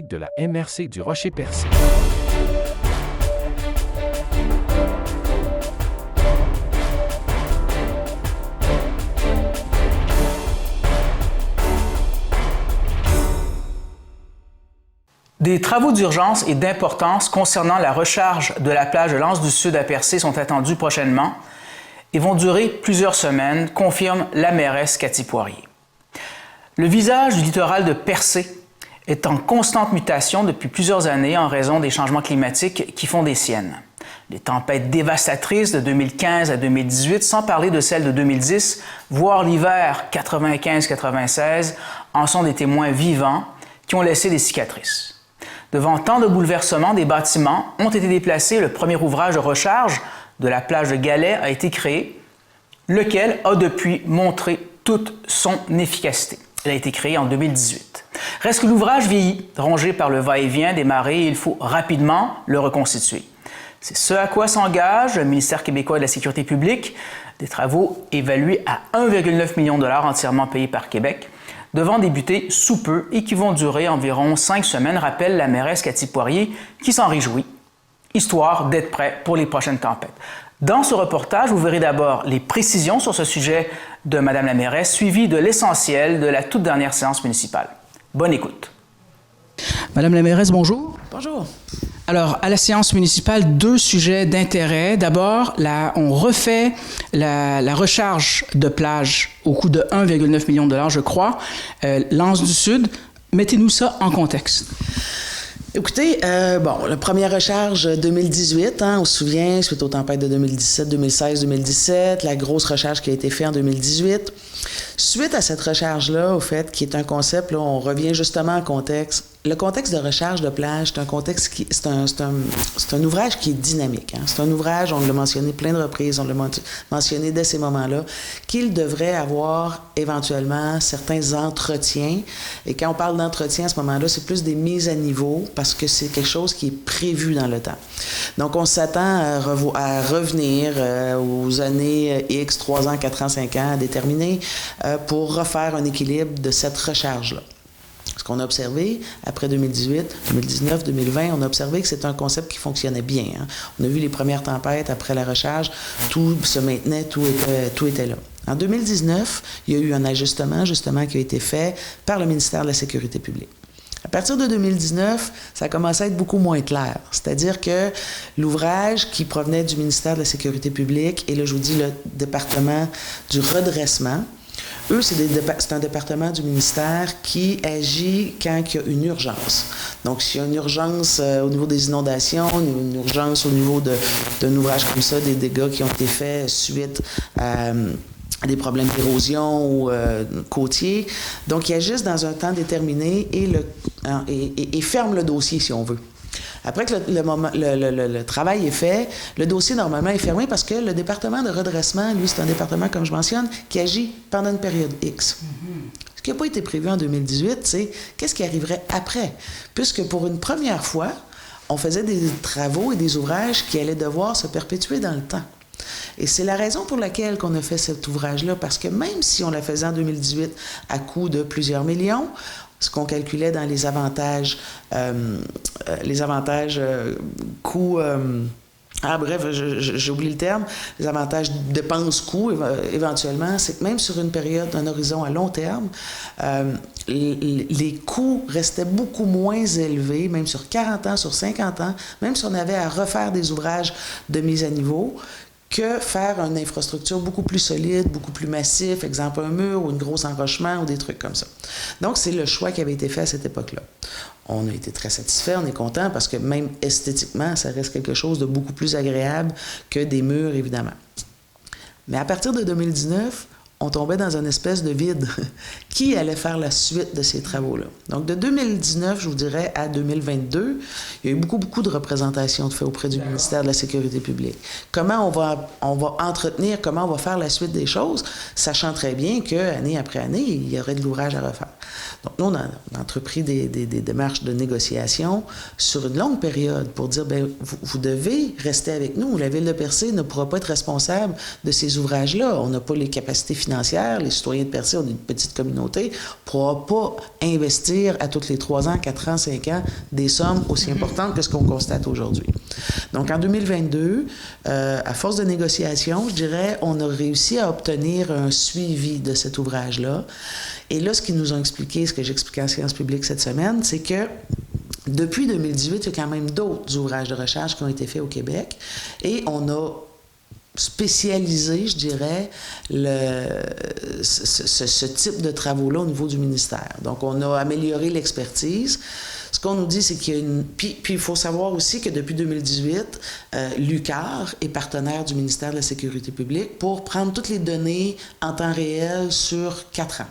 de la MRC du Rocher-Percé. Des travaux d'urgence et d'importance concernant la recharge de la plage de l'Anse-du-Sud à Percé sont attendus prochainement et vont durer plusieurs semaines, confirme la mairesse Cathy Poirier. Le visage du littoral de Percé est en constante mutation depuis plusieurs années en raison des changements climatiques qui font des siennes. Les tempêtes dévastatrices de 2015 à 2018, sans parler de celles de 2010, voire l'hiver 95-96, en sont des témoins vivants qui ont laissé des cicatrices. Devant tant de bouleversements, des bâtiments ont été déplacés. Le premier ouvrage de recharge de la plage de Galets a été créé, lequel a depuis montré toute son efficacité. Il a été créé en 2018. Reste que l'ouvrage vieillit, rongé par le va-et-vient des marées, et il faut rapidement le reconstituer. C'est ce à quoi s'engage le ministère québécois de la Sécurité publique, des travaux évalués à 1,9 million de dollars entièrement payés par Québec, devant débuter sous peu et qui vont durer environ 5 semaines, rappelle la mairesse Cathy Poirier, qui s'en réjouit, histoire d'être prêt pour les prochaines tempêtes. Dans ce reportage, vous verrez d'abord les précisions sur ce sujet de Mme la mairesse, suivi de l'essentiel de la toute dernière séance municipale. Bonne écoute. Madame la mairesse, bonjour. Bonjour. Alors, à la séance municipale, 2 sujets d'intérêt. D'abord, on refait la recharge de plage au coût de 1,9 million de dollars, je crois, l'Anse-du-Sud. Mettez-nous ça en contexte. Écoutez, la première recharge 2018, on se souvient, suite aux tempêtes de 2017, 2016, 2017, la grosse recharge qui a été faite en 2018. Suite à cette recharge-là, au fait, qui est un concept, là, on revient justement en contexte. Le contexte de recharge de plage, c'est un contexte qui, c'est un ouvrage qui est dynamique. C'est un ouvrage, on l'a mentionné plein de reprises, on l'a mentionné dès ces moments-là, qu'il devrait avoir éventuellement certains entretiens. Et quand on parle d'entretien à ce moment-là, c'est plus des mises à niveau parce que c'est quelque chose qui est prévu dans le temps. Donc, on s'attend à revenir aux années X, 3 ans, 4 ans, 5 ans à déterminer pour refaire un équilibre de cette recharge-là. Ce qu'on a observé après 2018, 2019, 2020, on a observé que c'est un concept qui fonctionnait bien. On a vu les premières tempêtes après la recharge, tout se maintenait, tout était là. En 2019, il y a eu un ajustement, justement, qui a été fait par le ministère de la Sécurité publique. À partir de 2019, ça a commencé à être beaucoup moins clair. C'est-à-dire que l'ouvrage qui provenait du ministère de la Sécurité publique, et là, je vous dis le département du redressement, eux, c'est un département du ministère qui agit quand il y a une urgence. Donc, s'il y a une urgence au niveau des inondations, une urgence au niveau d'un ouvrage comme ça, des dégâts qui ont été faits suite à des problèmes d'érosion ou côtiers. Donc, ils agissent dans un temps déterminé et ferment le dossier, si on veut. Après que le travail est fait, le dossier, normalement, est fermé parce que le département de redressement, lui, c'est un département, comme je mentionne, qui agit pendant une période X. Ce qui n'a pas été prévu en 2018, c'est qu'est-ce qui arriverait après? Puisque pour une première fois, on faisait des travaux et des ouvrages qui allaient devoir se perpétuer dans le temps. Et c'est la raison pour laquelle on a fait cet ouvrage-là, parce que même si on la faisait en 2018 à coût de plusieurs millions, ce qu'on calculait dans les avantages coûts... bref, j'ai oublié le terme. Les avantages dépenses-coûts, éventuellement, c'est que même sur une période, un horizon à long terme, les coûts restaient beaucoup moins élevés, même sur 40 ans, sur 50 ans, même si on avait à refaire des ouvrages de mise à niveau, que faire une infrastructure beaucoup plus solide, beaucoup plus massif, exemple un mur ou un gros enrochement ou des trucs comme ça. Donc, c'est le choix qui avait été fait à cette époque-là. On a été très satisfaits, on est contents parce que même esthétiquement, ça reste quelque chose de beaucoup plus agréable que des murs, évidemment. Mais à partir de 2019, on tombait dans une espèce de vide. Qui allait faire la suite de ces travaux-là? Donc, de 2019, je vous dirais, à 2022, il y a eu beaucoup de représentations de fait auprès du ministère de la Sécurité publique. Comment on va entretenir, comment on va faire la suite des choses, sachant très bien qu'année après année, il y aurait de l'ouvrage à refaire. Donc, nous, on a entrepris des démarches de négociation sur une longue période pour dire, bien, vous devez rester avec nous. La Ville de Percé ne pourra pas être responsable de ces ouvrages-là. On n'a pas les capacités financières. Les citoyens de Percé, on est une petite communauté. On ne pourra pas investir à tous les 3 ans, 4 ans, 5 ans des sommes aussi importantes que ce qu'on constate aujourd'hui. Donc, en 2022, à force de négociation, je dirais, on a réussi à obtenir un suivi de cet ouvrage-là. Et là, ce qu'ils nous ont expliqué, ce que j'expliquais en séance publique cette semaine, c'est que depuis 2018, il y a quand même d'autres ouvrages de recherche qui ont été faits au Québec. Et on a spécialisé, je dirais, ce type de travaux-là au niveau du ministère. Donc, on a amélioré l'expertise. Ce qu'on nous dit, c'est qu'il y a une... Puis il faut savoir aussi que depuis 2018, l'UQAR est partenaire du ministère de la Sécurité publique pour prendre toutes les données en temps réel sur 4 ans.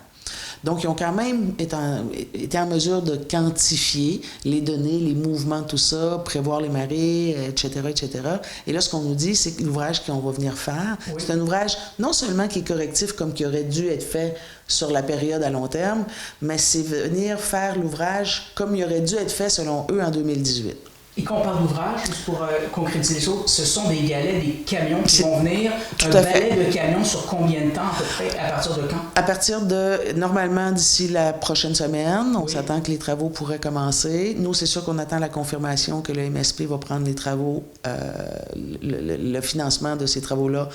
Donc, ils ont quand même été en mesure de quantifier les données, les mouvements, tout ça, prévoir les marées, etc., etc. Et là, ce qu'on nous dit, c'est que l'ouvrage qu'on va venir faire, oui, c'est un ouvrage non seulement qui est correctif comme qui aurait dû être fait sur la période à long terme, mais c'est venir faire l'ouvrage comme il aurait dû être fait selon eux en 2018. Et quand on parle d'ouvrage, juste pour concrétiser les choses, ce sont des galets, des camions qui vont venir. Tout un balai de camions sur combien de temps à peu près? À partir de quand? À partir de, normalement, d'ici la prochaine semaine, on s'attend que les travaux pourraient commencer. Nous, c'est sûr qu'on attend la confirmation que le MSP va prendre les travaux, le financement de ces travaux-là.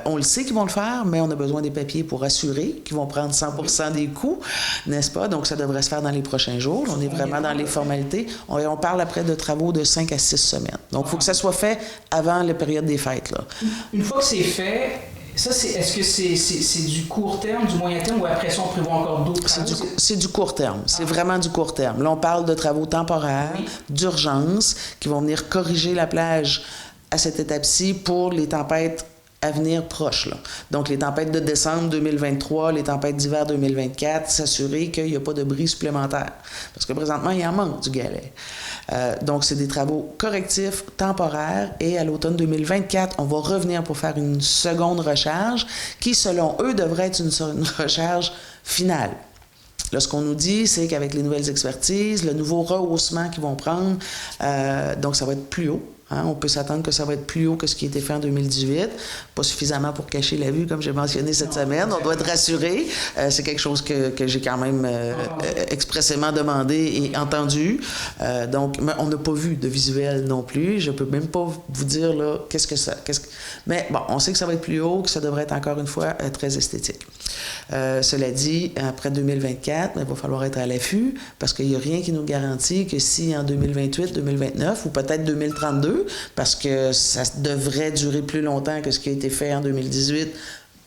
On le sait qu'ils vont le faire, mais on a besoin des papiers pour assurer qu'ils vont prendre 100% des coûts, n'est-ce pas? Donc, ça devrait se faire dans les prochains jours. On est vraiment dans les formalités. On parle après de travaux de 5 à 6 semaines. Donc, il faut que ça soit fait avant la période des fêtes, là. Une fois que c'est fait, ça, est-ce que c'est du court terme, du moyen terme, ou après ça, on prévoit encore d'autres travaux? C'est du court terme. C'est vraiment du court terme. Là, on parle de travaux temporaires, d'urgence, qui vont venir corriger la plage à cette étape-ci pour les tempêtes à venir proches, là. Donc, les tempêtes de décembre 2023, les tempêtes d'hiver 2024, s'assurer qu'il n'y a pas de bris supplémentaire. Parce que présentement, il en manque du galet. Donc, c'est des travaux correctifs, temporaires, et à l'automne 2024, on va revenir pour faire une seconde recharge qui, selon eux, devrait être une recharge finale. Là, ce qu'on nous dit, c'est qu'avec les nouvelles expertises, le nouveau rehaussement qu'ils vont prendre, donc ça va être plus haut. Hein, on peut s'attendre que ça va être plus haut que ce qui a été fait en 2018. Pas suffisamment pour cacher la vue, comme j'ai mentionné cette semaine. On doit être rassuré. C'est quelque chose que j'ai quand même expressément demandé et entendu. Donc, mais on n'a pas vu de visuel non plus. Je peux même pas vous dire là, mais bon, on sait que ça va être plus haut, que ça devrait être encore une fois très esthétique. Cela dit, après 2024, il va falloir être à l'affût parce qu'il n'y a rien qui nous garantit que si en 2028, 2029 ou peut-être 2032, parce que ça devrait durer plus longtemps que ce qui a été fait en 2018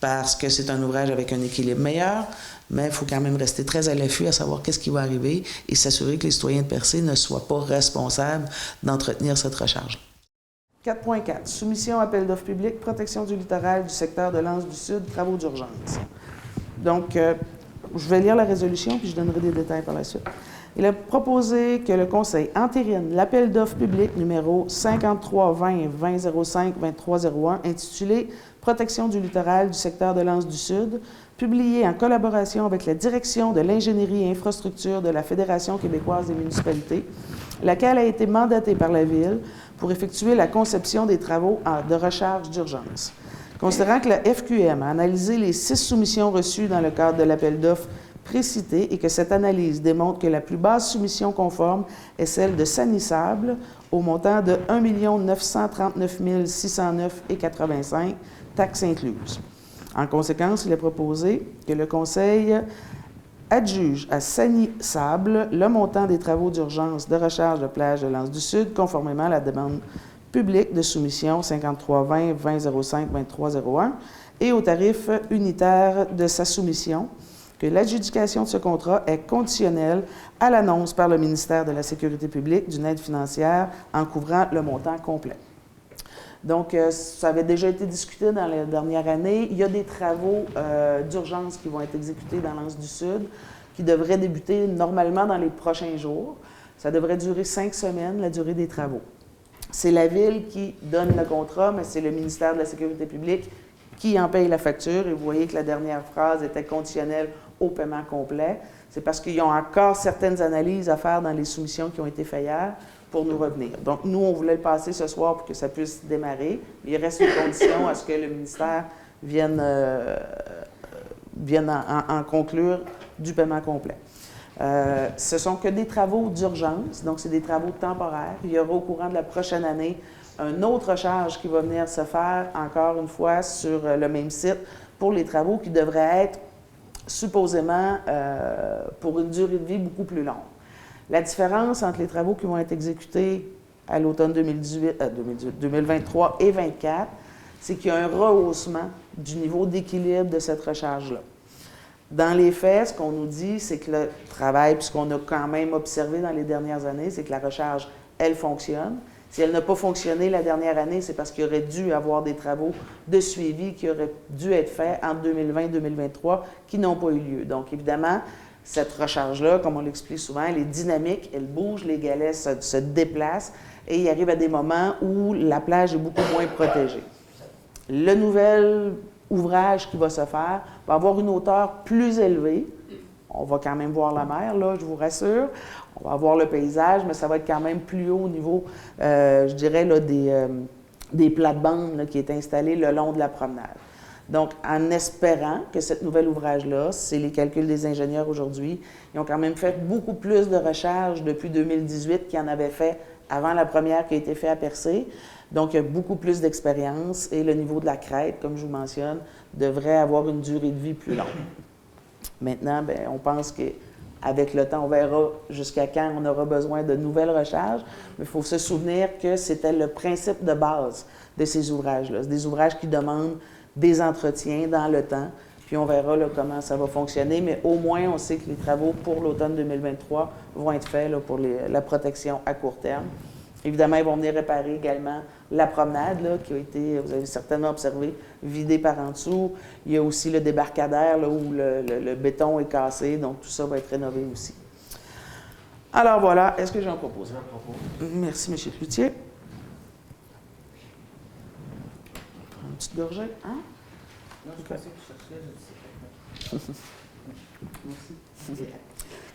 parce que c'est un ouvrage avec un équilibre meilleur, mais il faut quand même rester très à l'affût à savoir qu'est-ce qui va arriver et s'assurer que les citoyens de Percé ne soient pas responsables d'entretenir cette recharge. 4.4. Soumission, appel d'offres publiques, protection du littoral du secteur de l'Anse du Sud, travaux d'urgence. Donc, je vais lire la résolution puis je donnerai des détails par la suite. Il a proposé que le Conseil entérine l'appel d'offres public numéro 5320-2005-2301 intitulé « Protection du littoral du secteur de l'Anse du Sud », publié en collaboration avec la Direction de l'ingénierie et infrastructure de la Fédération québécoise des municipalités, laquelle a été mandatée par la Ville pour effectuer la conception des travaux de recharge d'urgence. Considérant que la FQM a analysé les 6 soumissions reçues dans le cadre de l'appel d'offres précité et que cette analyse démontre que la plus basse soumission conforme est celle de Sanissable au montant de 1 939 609,85, taxes incluses. En conséquence, il est proposé que le Conseil adjuge à Sanissable le montant des travaux d'urgence de recharge de plage de l'Anse du Sud conformément à la demande publique de soumission 5320-2005-2301 et au tarif unitaire de sa soumission, que l'adjudication de ce contrat est conditionnelle à l'annonce par le ministère de la Sécurité publique d'une aide financière en couvrant le montant complet. Donc, ça avait déjà été discuté dans la dernière année. Il y a des travaux d'urgence qui vont être exécutés dans l'Anse du Sud, qui devraient débuter normalement dans les prochains jours. Ça devrait durer 5 semaines, la durée des travaux. C'est la Ville qui donne le contrat, mais c'est le ministère de la Sécurité publique qui en paye la facture. Et vous voyez que la dernière phrase était conditionnelle au paiement complet. c'est parce qu'ils ont encore certaines analyses à faire dans les soumissions qui ont été faites hier pour nous revenir. Donc, nous, on voulait le passer ce soir pour que ça puisse démarrer. Il reste une condition à ce que le ministère vienne en conclure du paiement complet. Ce sont que des travaux d'urgence, donc c'est des travaux temporaires. Il y aura au courant de la prochaine année une autre charge qui va venir se faire, encore une fois, sur le même site pour les travaux qui devraient être supposément pour une durée de vie beaucoup plus longue. La différence entre les travaux qui vont être exécutés à l'automne 2023 et 2024, c'est qu'il y a un rehaussement du niveau d'équilibre de cette recharge-là. Dans les faits, ce qu'on nous dit, c'est que le travail, puis ce qu'on a quand même observé dans les dernières années, c'est que la recharge, elle fonctionne. Si elle n'a pas fonctionné la dernière année, c'est parce qu'il aurait dû avoir des travaux de suivi qui auraient dû être faits entre 2020 et 2023 qui n'ont pas eu lieu. Donc, évidemment, cette recharge-là, comme on l'explique souvent, elle est dynamique, elle bouge, les galets se déplacent et il arrive à des moments où la plage est beaucoup moins protégée. Le nouvel ouvrage qui va se faire va avoir une hauteur plus élevée. On va quand même voir la mer, là, je vous rassure. On va voir le paysage, mais ça va être quand même plus haut au niveau, je dirais, là, des plates-bandes là, qui est installé le long de la promenade. Donc, en espérant que ce nouvel ouvrage-là, c'est les calculs des ingénieurs aujourd'hui, ils ont quand même fait beaucoup plus de recharge depuis 2018 qu'ils en avaient fait avant la première qui a été faite à Percé. Donc, il y a beaucoup plus d'expérience et le niveau de la crête, comme je vous mentionne, devrait avoir une durée de vie plus longue. Maintenant, bien, on pense qu'avec le temps, on verra jusqu'à quand on aura besoin de nouvelles recharges, mais il faut se souvenir que c'était le principe de base de ces ouvrages-là. C'est des ouvrages qui demandent des entretiens dans le temps, puis on verra là, comment ça va fonctionner, mais au moins, on sait que les travaux pour l'automne 2023 vont être faits là, pour la protection à court terme. Évidemment, ils vont venir réparer également la promenade, là, qui a été, vous avez certainement observé, vidée par en dessous. Il y a aussi le débarcadère là, où le béton est cassé, donc tout ça va être rénové aussi. Alors voilà, est-ce que j'en propose? J'en propose. Merci, M. Cloutier. On prend une petite gorgée, hein? Non, je pensais que tu cherchais, je ne sais pas. Merci.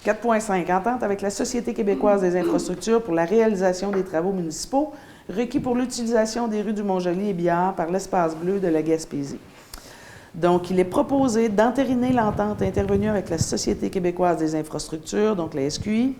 4.5. Entente avec la Société québécoise des infrastructures pour la réalisation des travaux municipaux requis pour l'utilisation des rues du Mont-Joli et Billard par l'Espace bleu de la Gaspésie. Donc, il est proposé d'entériner l'entente intervenue avec la Société québécoise des infrastructures, donc la SQI,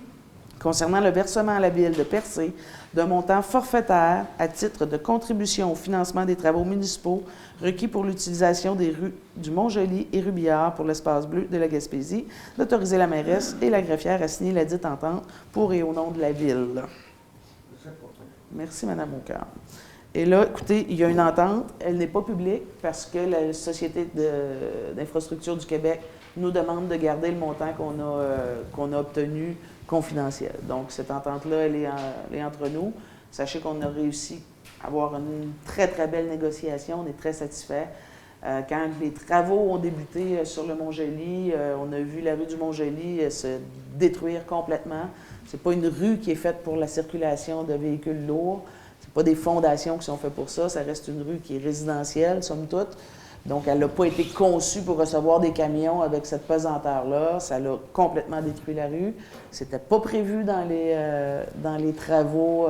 concernant le versement à la Ville de Percé d'un montant forfaitaire à titre de contribution au financement des travaux municipaux requis pour l'utilisation des rues du Mont-Joli et rue Billard pour l'Espace bleu de la Gaspésie, d'autoriser la mairesse et la greffière à signer la dite entente pour et au nom de la Ville. Merci, Mme Aucoeur. Et là, écoutez, il y a une entente, elle n'est pas publique parce que la Société d'infrastructure du Québec nous demande de garder le montant qu'on a obtenu confidentiel. Donc, cette entente-là, elle est entre nous. Sachez qu'on a réussi à avoir une très, très belle négociation. On est très satisfaits. Quand les travaux ont débuté sur le Mont-Joli, on a vu la rue du Mont-Joli se détruire complètement. Ce n'est pas une rue qui est faite pour la circulation de véhicules lourds. Ce n'est pas des fondations qui sont faites pour ça. Ça reste une rue qui est résidentielle, somme toute. Donc, elle n'a pas été conçue pour recevoir des camions avec cette pesanteur-là. Ça l'a complètement détruit la rue. Ce n'était pas prévu dans les travaux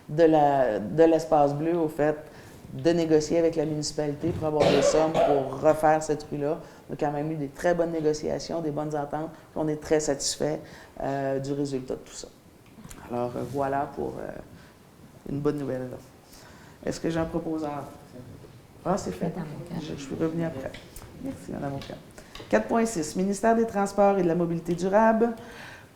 de l'Espace bleu, au fait, de négocier avec la municipalité pour avoir des sommes pour refaire cette rue-là. On a quand même eu des très bonnes négociations, des bonnes ententes. On est très satisfaits du résultat de tout ça. Alors, voilà pour une bonne nouvelle. Est-ce que j'en propose un? Ah, c'est fait. Je suis revenue après. Merci, Mme Aucoeur. 4.6. Ministère des Transports et de la Mobilité durable.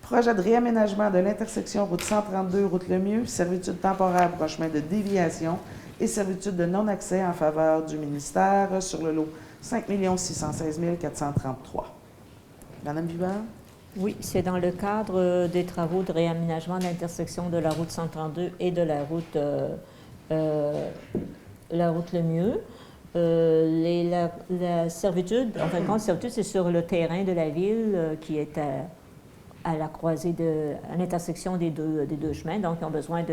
Projet de réaménagement de l'intersection route 132, route Lemieux, servitude temporaire pour un chemin de déviation et servitude de non-accès en faveur du ministère sur le lot 5 616 433. Madame Vibert? Oui, c'est dans le cadre des travaux de réaménagement de l'intersection de la route 132 et de la route Lemieux. La servitude, en fin de compte, la servitude, c'est sur le terrain de la ville qui est à la croisée, à l'intersection des deux chemins. Donc, ils ont besoin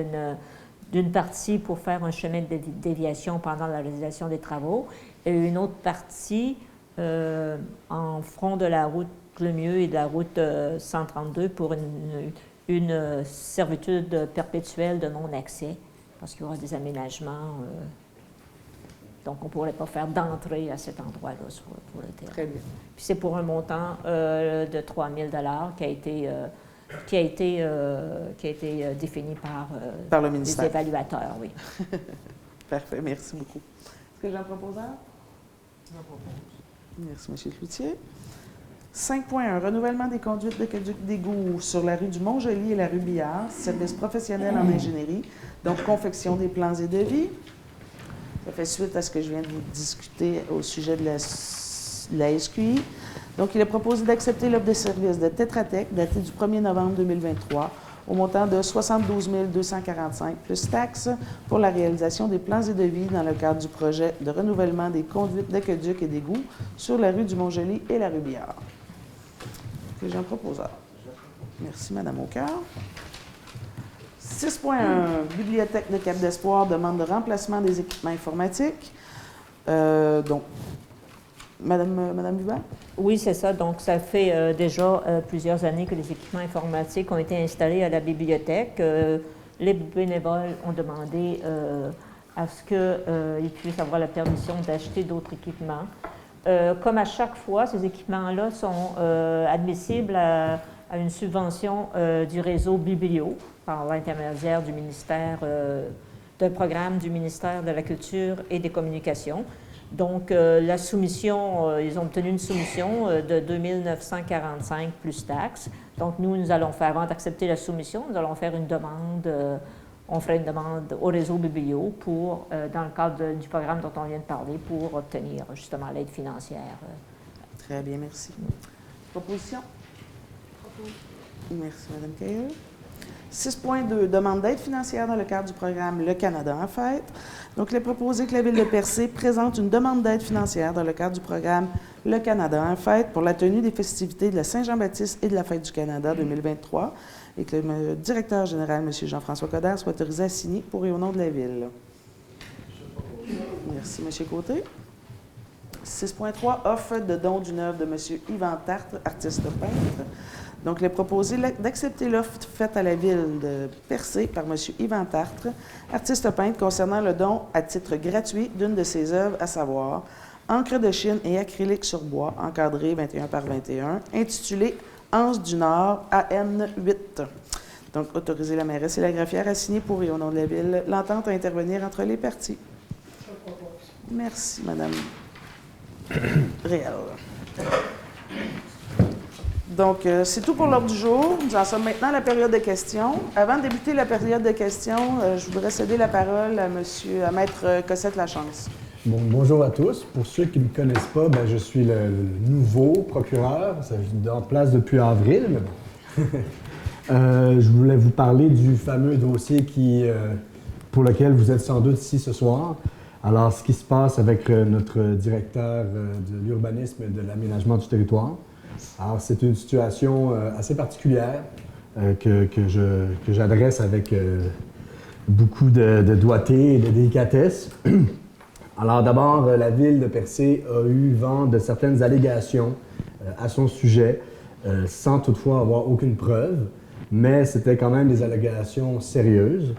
d'une partie pour faire un chemin de déviation pendant la réalisation des travaux et une autre partie en front de la route Glemieux et de la route 132 pour une servitude perpétuelle de non-accès, parce qu'il y aura des aménagements. Donc, on ne pourrait pas faire d'entrée à cet endroit-là pour le terrain. Très bien. Puis c'est pour un montant de 3 000 qui a été défini Par le les ministère. évaluateurs, oui. Parfait, merci beaucoup. Est-ce que j'en propose un? Merci, M. Cloutier. 5.1. Renouvellement des conduites d'aqueduc d'égout sur la rue du Mont-Joli et la rue Billard, service professionnel en ingénierie, donc confection des plans et devis. Ça fait suite à ce que je viens de vous discuter au sujet de la SQI. Donc, il est proposé d'accepter l'offre de service de Tetra Tech datée du 1er novembre 2023 au montant de 72 245 plus taxes pour la réalisation des plans et devis dans le cadre du projet de renouvellement des conduites d'aqueduc et d'égouts sur la rue du Mont-Joli et la rue Billard. Que j'en propose un. Merci, Mme Aucoeur. 6.1. Bibliothèque de Cap d'Espoir demande de remplacement des équipements informatiques. Donc, Madame Hubert? Oui, c'est ça. Donc, ça fait déjà plusieurs années que les équipements informatiques ont été installés à la bibliothèque. Les bénévoles ont demandé à ce qu'ils puissent avoir la permission d'acheter d'autres équipements. Comme à chaque fois, ces équipements-là sont admissibles à une subvention du réseau Biblio par l'intermédiaire du ministère, d'un programme du ministère de la Culture et des Communications. Donc, la soumission, ils ont obtenu une soumission de 2 945 plus taxes. Donc, nous allons faire, avant d'accepter la soumission, nous allons faire une demande, on ferait une demande au réseau Biblio pour, dans le cadre du programme dont on vient de parler, pour obtenir justement l'aide financière. Très bien, merci. Proposition? Merci, Mme Cailleux. 6.2. Demande d'aide financière dans le cadre du programme Le Canada en fête. Donc, il est proposé que la Ville de Percé présente une demande d'aide financière dans le cadre du programme Le Canada en fête pour la tenue des festivités de la Saint-Jean-Baptiste et de la Fête du Canada 2023 et que le directeur général, M. Jean-François Coderre, soit autorisé à signer pour et au nom de la Ville. Merci, M. Côté. 6.3. Offre de don d'une œuvre de M. Yvan Tartre, artiste peintre. Donc, il est proposé d'accepter l'offre faite à la Ville de Percé par M. Yvan Tartre, artiste peintre, concernant le don à titre gratuit d'une de ses œuvres, à savoir encre de Chine et acrylique sur bois, encadré 21 par 21, intitulé Anse du Nord, AN8. Donc, autoriser la mairesse et la greffière à signer pour et au nom de la Ville l'entente à intervenir entre les parties. Merci, Mme Réal. Donc, c'est tout pour l'ordre du jour. Nous en sommes maintenant à la période de questions. Avant de débuter la période de questions, je voudrais céder la parole à Maître Cossette-Lachance. Bon, bonjour à tous. Pour ceux qui ne me connaissent pas, je suis le nouveau procureur. Ça est en place depuis avril. Mais bon. Je voulais vous parler du fameux dossier pour lequel vous êtes sans doute ici ce soir. Alors, ce qui se passe avec notre directeur de l'urbanisme et de l'aménagement du territoire. Alors, c'est une situation assez particulière que j'adresse avec beaucoup de doigté et de délicatesse. Alors, d'abord, la Ville de Percé a eu vent de certaines allégations à son sujet, sans toutefois avoir aucune preuve, mais c'était quand même des allégations sérieuses.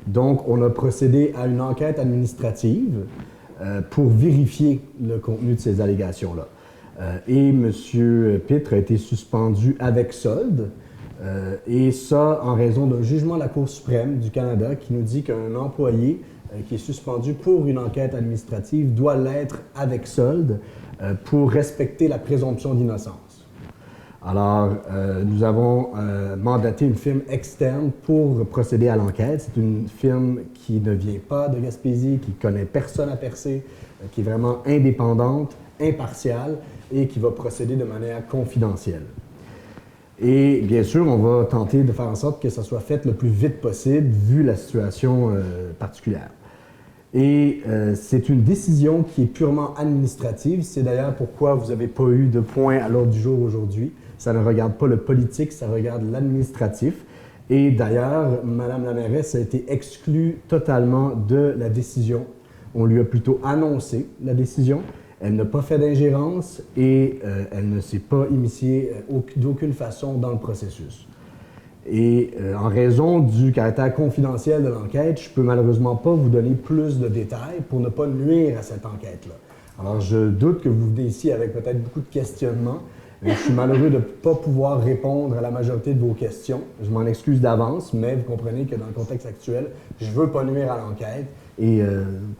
Donc, on a procédé à une enquête administrative pour vérifier le contenu de ces allégations-là. Et M. Pitre a été suspendu avec solde, et ça en raison d'un jugement de la Cour suprême du Canada qui nous dit qu'un employé qui est suspendu pour une enquête administrative doit l'être avec solde pour respecter la présomption d'innocence. Alors, nous avons mandaté une firme externe pour procéder à l'enquête. C'est une firme qui ne vient pas de Gaspésie, qui ne connaît personne à Percé, qui est vraiment indépendante, impartiale et qui va procéder de manière confidentielle. Et bien sûr, on va tenter de faire en sorte que ça soit fait le plus vite possible, vu la situation particulière. Et c'est une décision qui est purement administrative. C'est d'ailleurs pourquoi vous n'avez pas eu de point à l'ordre du jour aujourd'hui. Ça ne regarde pas le politique, ça regarde l'administratif. Et d'ailleurs, Mme la mairesse a été exclue totalement de la décision. On lui a plutôt annoncé la décision. Elle n'a pas fait d'ingérence et elle ne s'est pas immiscée d'aucune façon dans le processus. Et en raison du caractère confidentiel de l'enquête, je ne peux malheureusement pas vous donner plus de détails pour ne pas nuire à cette enquête-là. Alors, je doute que vous venez ici avec peut-être beaucoup de questionnements. Je suis malheureux de ne pas pouvoir répondre à la majorité de vos questions. Je m'en excuse d'avance, mais vous comprenez que dans le contexte actuel, je ne veux pas nuire à l'enquête et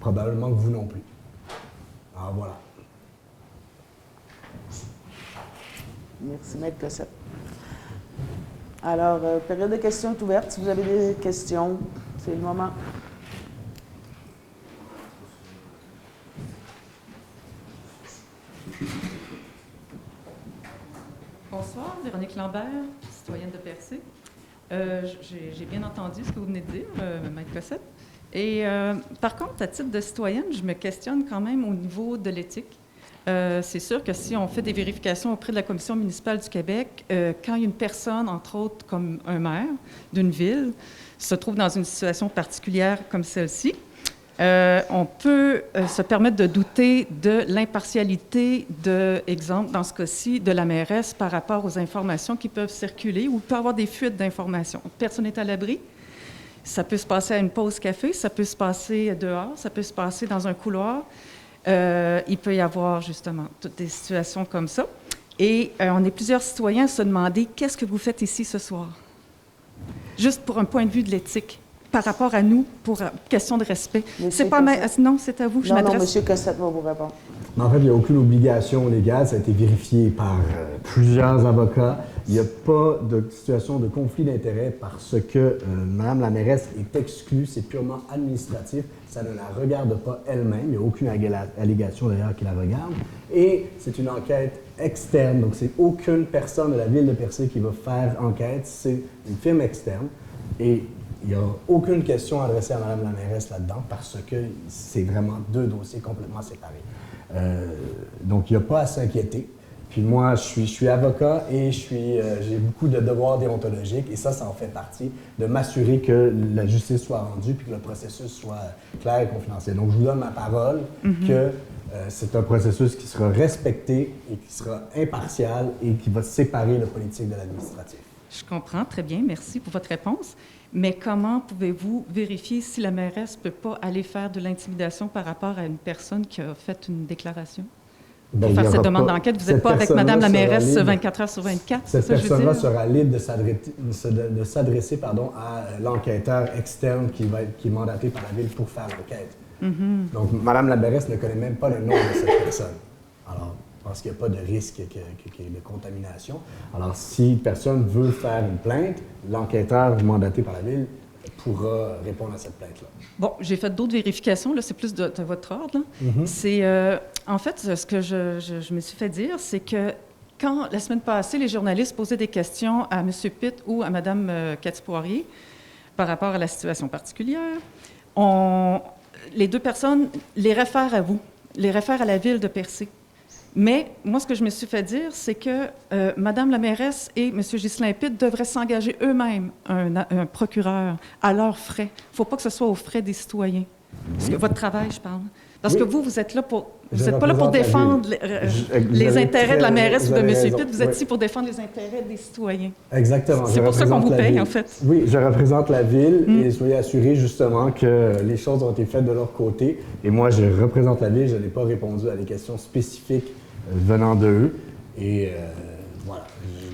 probablement que vous non plus. Alors, voilà. Merci, Maître Cossette. Alors, période de questions est ouverte. Si vous avez des questions, c'est le moment. Bonsoir, Véronique Lambert, citoyenne de Percé. J'ai bien entendu ce que vous venez de dire, Maître Cossette. Et par contre, à titre de citoyenne, je me questionne quand même au niveau de l'éthique. C'est sûr que si on fait des vérifications auprès de la Commission municipale du Québec, quand une personne, entre autres comme un maire d'une ville, se trouve dans une situation particulière comme celle-ci, on peut se permettre de douter de l'impartialité exemple, dans ce cas-ci, de la mairesse par rapport aux informations qui peuvent circuler ou il peut y avoir des fuites d'informations. Personne n'est à l'abri. Ça peut se passer à une pause café, ça peut se passer dehors, ça peut se passer dans un couloir. Il peut y avoir justement toutes des situations comme ça. Et on est plusieurs citoyens à se demander qu'est-ce que vous faites ici ce soir? Juste pour un point de vue de l'éthique, par rapport à nous, pour question de respect. C'est pas non, c'est à vous que je m'adresse. Non, M. Cossette va vous répondre. En fait, il n'y a aucune obligation légale. Ça a été vérifié par plusieurs avocats. Il n'y a pas de situation de conflit d'intérêts parce que Mme la mairesse est exclue. C'est purement administratif. Ça ne la regarde pas elle-même. Il n'y a aucune allégation d'ailleurs qui la regarde. Et c'est une enquête externe. Donc, c'est aucune personne de la ville de Percé qui va faire enquête. C'est une firme externe. Et il n'y a aucune question adressée à Mme la mairesse là-dedans parce que c'est vraiment deux dossiers complètement séparés. Donc, il n'y a pas à s'inquiéter. Puis moi, je suis avocat et j'ai beaucoup de devoirs déontologiques et ça en fait partie de m'assurer que la justice soit rendue puis que le processus soit clair et confidentiel. Donc, je vous donne ma parole que c'est un processus qui sera respecté et qui sera impartial et qui va séparer le politique de l'administratif. Je comprends, très bien, merci pour votre réponse. Mais comment pouvez-vous vérifier si la mairesse ne peut pas aller faire de l'intimidation par rapport à une personne qui a fait une déclaration? Pour faire cette demande d'enquête, vous n'êtes pas avec Madame la mairesse 24 heures sur 24, cette personne-là sera libre de s'adresser à l'enquêteur externe qui est mandaté par la ville pour faire l'enquête. Donc, Madame la mairesse ne connaît même pas le nom de cette personne. Alors, je pense qu'il n'y a pas de risque de contamination. Alors, si personne veut faire une plainte, l'enquêteur mandaté par la ville pourra répondre à cette plainte-là. Bon, j'ai fait d'autres vérifications, là, c'est plus de votre ordre. C'est, en fait, ce que je me suis fait dire, c'est que quand, la semaine passée, les journalistes posaient des questions à M. Pitt ou à Mme Cathy Poirier par rapport à la situation particulière, les deux personnes les réfèrent à vous, les réfèrent à la ville de Percé. Mais moi, ce que je me suis fait dire, c'est que Mme la mairesse et M. Ghislain Pitt devraient s'engager eux-mêmes un procureur à leurs frais. Il ne faut pas que ce soit aux frais des citoyens. Parce que votre travail, je parle. Parce que vous êtes là pour... Vous n'êtes pas là pour défendre les intérêts de la mairesse ou de M. Pitt, vous êtes ici pour défendre les intérêts des citoyens. Exactement. C'est pour ça qu'on vous paye, en fait. Oui, je représente la ville et soyez assurés justement que les choses ont été faites de leur côté. Et moi, je représente la ville, je n'ai pas répondu à des questions spécifiques venant d'eux. Et voilà,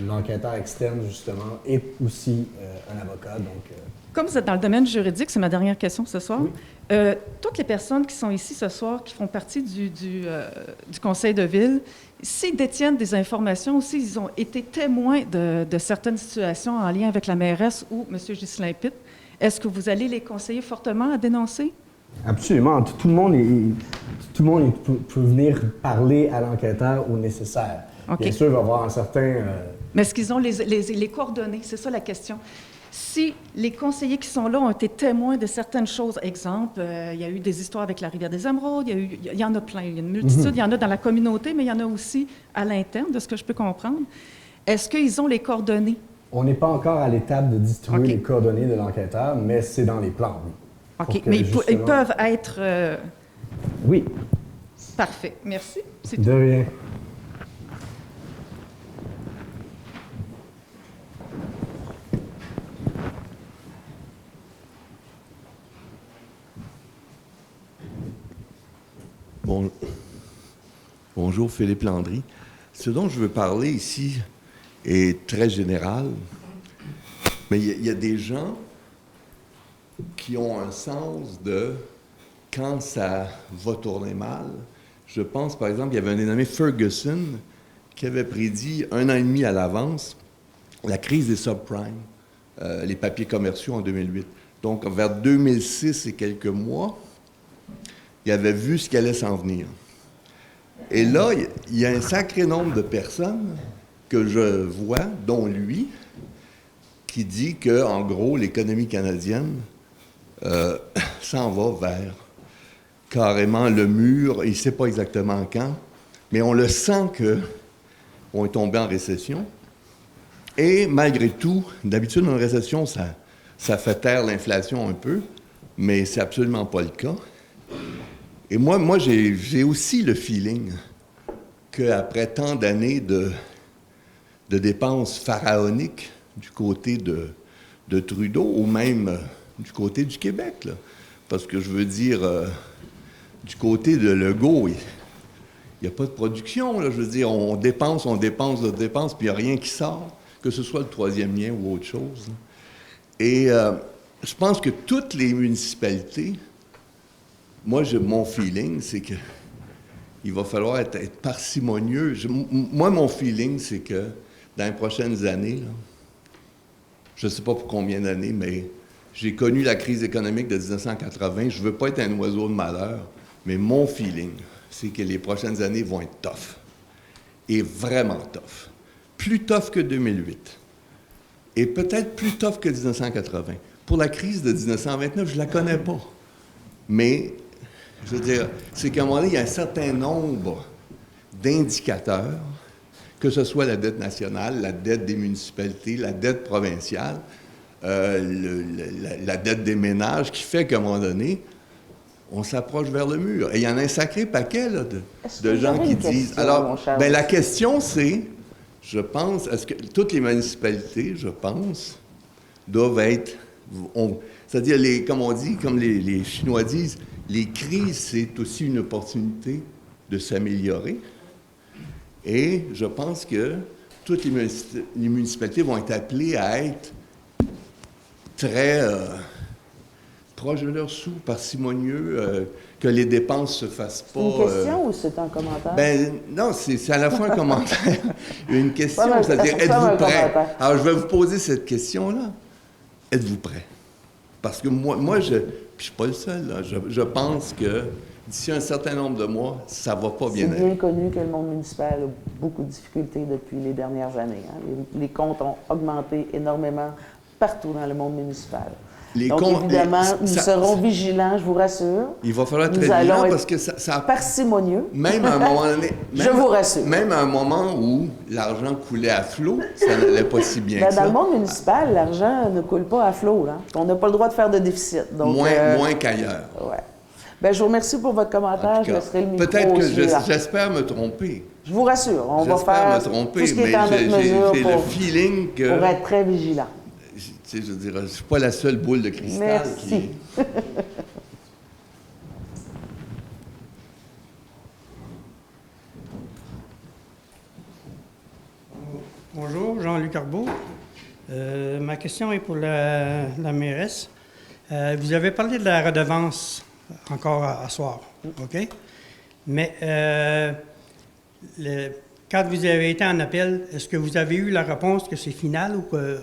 l'enquêteur externe, justement, est aussi un avocat. Donc, comme vous êtes dans le domaine juridique, c'est ma dernière question ce soir. Oui. Toutes les personnes qui sont ici ce soir, qui font partie du conseil de ville, s'ils détiennent des informations ou s'ils ont été témoins de certaines situations en lien avec la mairesse ou M. Ghislain Pitt, est-ce que vous allez les conseiller fortement à dénoncer? Absolument. Tout le monde peut venir parler à l'enquêteur au nécessaire. Okay. Bien sûr, il va y avoir un certain... Mais est-ce qu'ils ont les coordonnées? C'est ça la question. Si les conseillers qui sont là ont été témoins de certaines choses, exemple, il y a eu des histoires avec la rivière des Émeraudes, il y en a plein, il y a une multitude, il y en a dans la communauté, mais il y en a aussi à l'interne, de ce que je peux comprendre. Est-ce qu'ils ont les coordonnées? On n'est pas encore à l'étape de distribuer les coordonnées de l'enquêteur, mais c'est dans les plans, oui. OK, mais ils peuvent être... Oui. Parfait. Merci. C'est tout. De rien. Bonjour, Philippe Landry. Ce dont je veux parler ici est très général, mais il y a des gens qui ont un sens de quand ça va tourner mal. Je pense, par exemple, il y avait un dénommé Ferguson qui avait prédit 1 an et demi à l'avance la crise des subprimes, les papiers commerciaux en 2008. Donc, vers 2006 et quelques mois, il avait vu ce qui allait s'en venir. Et là, il y a un sacré nombre de personnes que je vois, dont lui, qui dit que, en gros, l'économie canadienne s'en va vers carrément le mur. Il ne sait pas exactement quand, mais on le sent qu'on est tombé en récession. Et malgré tout, d'habitude, une récession, ça fait taire l'inflation un peu, mais c'est absolument pas le cas. Et moi j'ai aussi le feeling qu'après tant d'années de dépenses pharaoniques du côté de Trudeau, ou même du côté du Québec, là, parce que je veux dire, du côté de Legault, il n'y a pas de production, là, je veux dire, on dépense, puis il n'y a rien qui sort, que ce soit le troisième lien ou autre chose. Et je pense que toutes les municipalités, moi, mon feeling, c'est qu'il va falloir être parcimonieux. Moi, mon feeling, c'est que dans les prochaines années, là, je ne sais pas pour combien d'années, mais j'ai connu la crise économique de 1980. Je ne veux pas être un oiseau de malheur, mais mon feeling, c'est que les prochaines années vont être tough. Et vraiment tough. Plus tough que 2008. Et peut-être plus tough que 1980. Pour la crise de 1929, je ne la connais pas. Mais, je veux dire, c'est qu'à un moment donné, il y a un certain nombre d'indicateurs, que ce soit la dette nationale, la dette des municipalités, la dette provinciale, la dette des ménages, qui fait qu'à un moment donné, on s'approche vers le mur. Et il y en a un sacré paquet là, de gens qui disent... Alors, ben, la question, c'est, je pense, est-ce que toutes les municipalités, je pense, doivent être... c'est-à-dire, comme on dit, comme les Chinois disent, les crises, c'est aussi une opportunité de s'améliorer. Et je pense que toutes les municipalités vont être appelées à être très proches de leurs sous, parcimonieux, que les dépenses se fassent pas... C'est une question ou c'est un commentaire? Ben non, c'est à la fois un commentaire, une question, c'est-à-dire, êtes-vous prêt? Alors, je vais vous poser cette question-là. Êtes-vous prêt? Parce que moi je ne suis pas le seul, là. Je pense que d'ici un certain nombre de mois, ça ne va pas bien aller. C'est bien connu que le monde municipal a beaucoup de difficultés depuis les dernières années. Hein. Les comptes ont augmenté énormément partout dans le monde municipal. Donc, évidemment, nous serons vigilants, je vous rassure. Il va falloir être très vigilant parce que ça parcimonieux. Même à un moment donné... Je vous rassure. Même à un moment où l'argent coulait à flot, ça n'allait pas si bien que ça. Dans le monde municipal, l'argent ne coule pas à flot. Là. On n'a pas le droit de faire de déficit. Donc, moins qu'ailleurs. Ouais. Ben, je vous remercie pour votre commentaire. Je laisserai le micro peut-être que aussi, j'espère me tromper. Je vous rassure, on va faire me tromper, tout ce qui est en notre mesure j'ai le feeling que... pour être très vigilant. Je veux dire, je ne suis pas la seule boule de cristal Merci. Bonjour, Jean-Luc Arbeau. Ma question est pour la mairesse. Vous avez parlé de la redevance encore à soir, OK? Mais quand vous avez été en appel, est-ce que vous avez eu la réponse que c'est final ou que...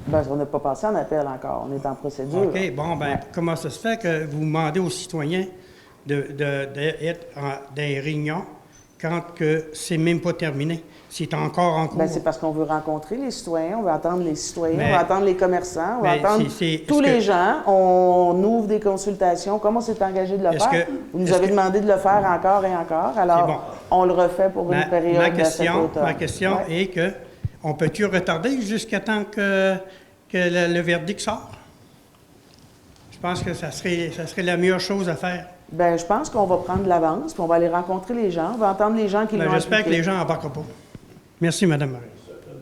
Bien, on n'a pas passé en appel encore. On est en procédure. OK. Bon, bien, comment ça se fait que vous demandez aux citoyens d'être dans des réunions quand que c'est même pas terminé? C'est encore en cours. Bien, c'est parce qu'on veut rencontrer les citoyens, on veut entendre les citoyens, on veut entendre les commerçants, on veut entendre tous les gens. On ouvre des consultations, comme on s'est engagé de le faire. Vous nous avez demandé de le faire encore et encore. Alors, on le refait pour une période de cet automne. Ma question est que on peut-tu retarder jusqu'à temps que le verdict sort? pense que ça serait la meilleure chose à faire. Ben, je pense qu'on va prendre l'avance, puis on va aller rencontrer les gens, on va entendre les gens qui Ben, l'ont j'espère que appliqué. les gens n'embarqueront pas. Merci, Mme Marie.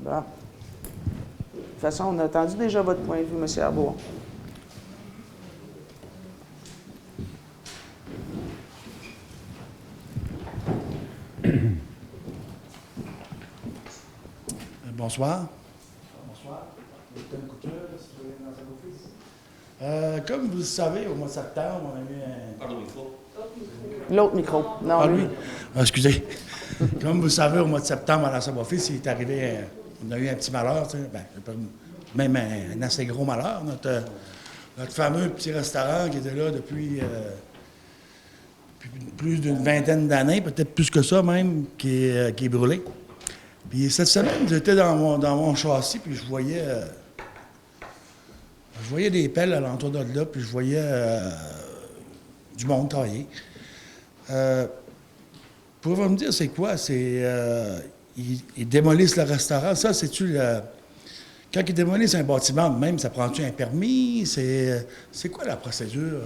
Bon. De toute façon, on a entendu déjà votre point de vue, M. Arbois. Bonsoir. Bonsoir. Comme vous le savez, au mois de septembre, on a eu un... L'autre micro. Non, Ah, lui. lui? Ah, excusez. Comme vous le savez, au mois de septembre, à la Savoir-Fils, il est arrivé... on a eu un petit malheur, tu sais, même un assez gros malheur. Notre fameux petit restaurant qui était là depuis plus d'une vingtaine d'années, peut-être plus que ça même, qui est brûlé. Puis cette semaine, j'étais dans mon châssis, puis je voyais des pelles à l'entour de là, puis je voyais du monde travailler. Pouvez-vous me dire c'est quoi? Ils démolissent le restaurant. Ça, c'est-tu le... Quand ils démolissent un bâtiment, même, ça prend-tu un permis? C'est quoi la procédure?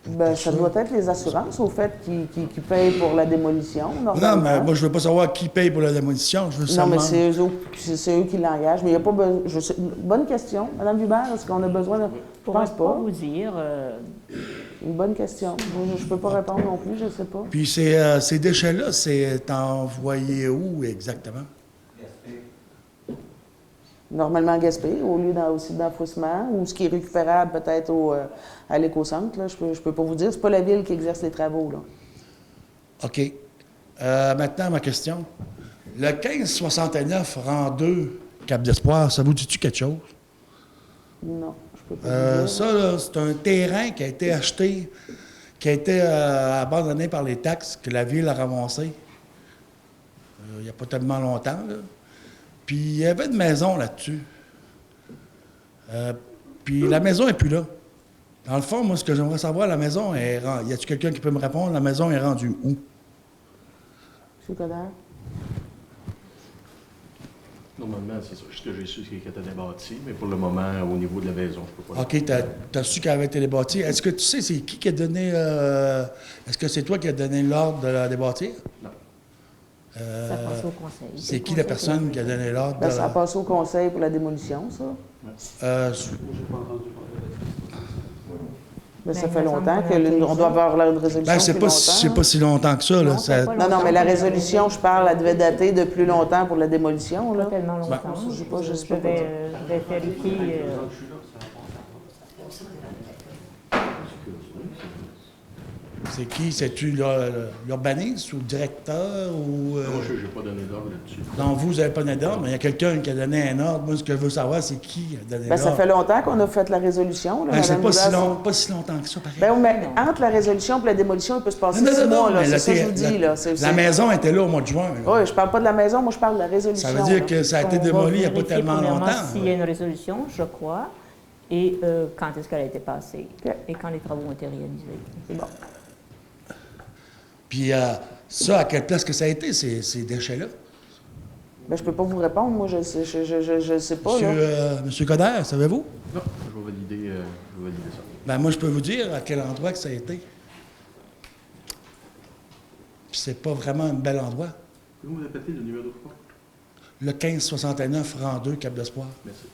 Ben, ça doit être les assurances, au fait, qui payent pour la démolition, Non, normalement. mais moi, je veux pas savoir qui paye pour la démolition. Je veux Non, mais seulement... c'est eux qui l'engagent. Mais il n'y a pas besoin... Bonne question. Madame Hubert, est-ce qu'on a besoin de... Je pense Pour pas. vous dire, Une bonne question. Je ne peux pas répondre non plus, je ne sais pas. Puis ces déchets-là, c'est envoyé où exactement? Normalement Gaspé, au lieu aussi d'enfouissement, ou ce qui est récupérable peut-être à l'écocentre. Là. Je peux pas vous dire. C'est pas la ville qui exerce les travaux. Là. OK. Maintenant, ma question. Le 1569, rang 2, Cap d'Espoir, ça vous dit-tu quelque chose? Non, je peux pas vous dire. Ça, là, c'est un terrain qui a été acheté, qui a été abandonné par les taxes que la ville a ramassé il n'y a pas tellement longtemps. Là. Puis il y avait une maison là-dessus. Puis la maison n'est plus là. Dans le fond, moi, ce que j'aimerais savoir, la maison est rendue. Y a-t-il quelqu'un qui peut me répondre? La maison est rendue où? M. Coderre? Normalement, c'est ça. Ce que j'ai su, c'est qu'elle était bâtie, mais pour le moment, au niveau de la maison, je peux pas. OK, t'as su qu'elle avait été débâtie. Est-ce que tu sais, c'est qui a donné... Est-ce que c'est toi qui as donné l'ordre de la débâtir? Non. ça passe au conseil. C'est qui la personne qui a donné l'ordre? Ben, ça passe au conseil pour la démolition, ça. Ben, ça Ben, fait il me longtemps semble qu'on a qu'on doit avoir la résolution. Ben, c'est plus pas, longtemps. c'est pas si longtemps que ça. Là. Non, c'est pas Non, non, mais la longtemps. résolution, je parle, elle devait dater de plus longtemps pour la démolition. Pas Là. tellement longtemps. je sais pas, je sais je pas vais, dire. je vais vérifier. C'est qui? C'est-tu l'urbaniste ou le directeur? Ou, Moi, je n'ai pas donné d'ordre là-dessus. non, vous n'avez pas donné d'ordre, mais il y a quelqu'un qui a donné un ordre. Moi, ce que je veux savoir, c'est qui a donné Ben, l'ordre. ça fait longtemps qu'on a fait la résolution. Là, Ben, c'est Madame pas Hubert. pas si longtemps que ça, pareil. Ben, mais entre la résolution et la démolition, il peut se passer 6 mois. Là, mais c'est ça que je vous dis. Là. la maison était là au mois de juin. là. Oui, je parle pas de la maison, moi je parle de la résolution. Ça veut dire là. que ça a été On va démoli il n'y a pas vérifier tellement premièrement longtemps. s'il y a une résolution, je crois, et quand est-ce qu'elle a été passée, OK. et quand les travaux ont été réalisés. C'est bon. Puis ça, à quelle place que ça a été, ces déchets-là? Ben, je peux pas vous répondre, moi je sais pas. Là. Monsieur Coderre, savez-vous? Non, je vais valider ça. Ben, moi, je peux vous dire à quel endroit que ça a été. Puis c'est pas vraiment un bel endroit. Pouvez-vous me répéter le numéro de quoi? Le 1569, rang 2, Cap d'Espoir. Merci.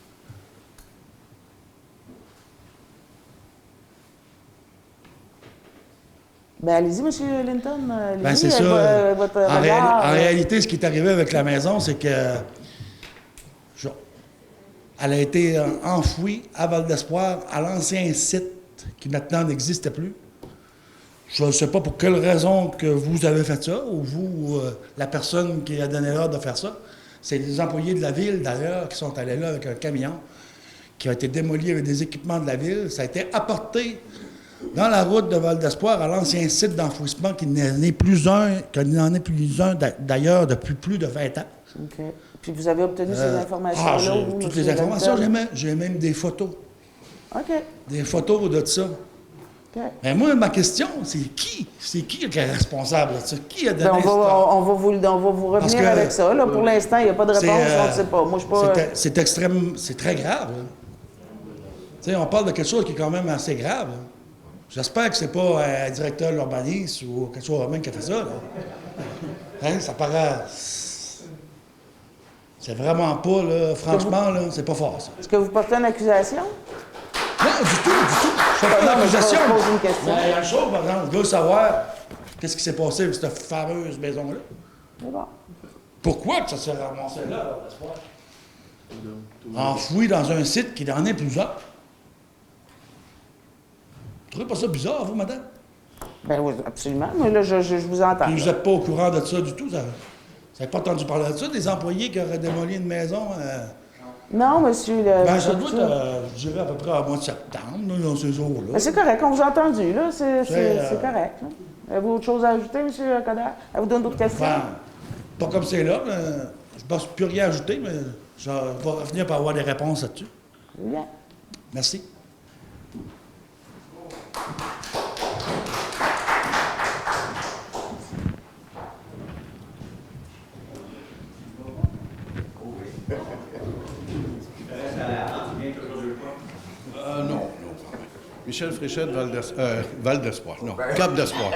Ben, allez-y, M. Linton. Allez-y, Ben, c'est ça. votre En regard, réalité, ce qui est arrivé avec la maison, c'est que elle a été enfouie à Val d'Espoir, à l'ancien site qui maintenant n'existe plus. Je ne sais pas pour quelle raison que vous avez fait ça, ou vous, la personne qui a donné l'ordre de faire ça. C'est les employés de la ville, d'ailleurs, qui sont allés là avec un camion, qui a été démoli avec des équipements de la ville. Ça a été apporté dans la route de Val d'Espoir à l'ancien site d'enfouissement qui n'en est plus un, d'ailleurs depuis plus de 20 ans. OK. Puis vous avez obtenu ces informations-là? J'ai vous, toutes M. les informations, Linton? j'ai même des photos. OK. Des photos de ça. OK. Mais moi, ma question, c'est qui? C'est qui qui est responsable de ça? Qui a donné Ben, on va vous Parce revenir que- avec ça. Là. Pour l'instant, il n'y a pas de réponse, on ne sait pas. Moi, je suis pas... C'est extrême, c'est très grave. Là. sais, on parle de quelque chose qui est quand même assez grave. Là. J'espère que c'est pas un directeur de l'urbanisme ou quelque chose même qui a fait ça. Là. Hein, ça paraît... C'est vraiment pas, là, franchement, là, c'est pas fort, ça. Est-ce que vous portez une accusation? Non, du tout. Je fais pas d'accusation. Je pose une question. Mais il y a une chose, par exemple, je veux savoir qu'est-ce qui s'est passé avec cette fameuse maison-là. C'est bon. Pourquoi que ça s'est ramassé là, l'espoir? Enfoui dans un site qui en est plusieurs. Vous trouvez pas ça bizarre, vous, madame? Ben oui, absolument. Mais là, je vous entends. Puis vous n'êtes pas au courant de ça du tout, ça? Vous n'avez pas entendu parler de ça, des employés qui auraient démoli une maison? Non, monsieur. Ben, ça doit être, je dirais, à peu près au mois de septembre, là, dans ces eaux-là. Ben, c'est correct, on vous a entendu, là. C'est correct. Là. Avez-vous autre chose à ajouter, M. Coder? Elle vous donne d'autres questions? Enfin, pas comme c'est là, mais je ne pense plus rien ajouter, mais je vais finir par avoir des réponses là-dessus. Bien. Merci. Non. Michel Fréchette, Val d'Espoir. Non, Cap d'Espoir.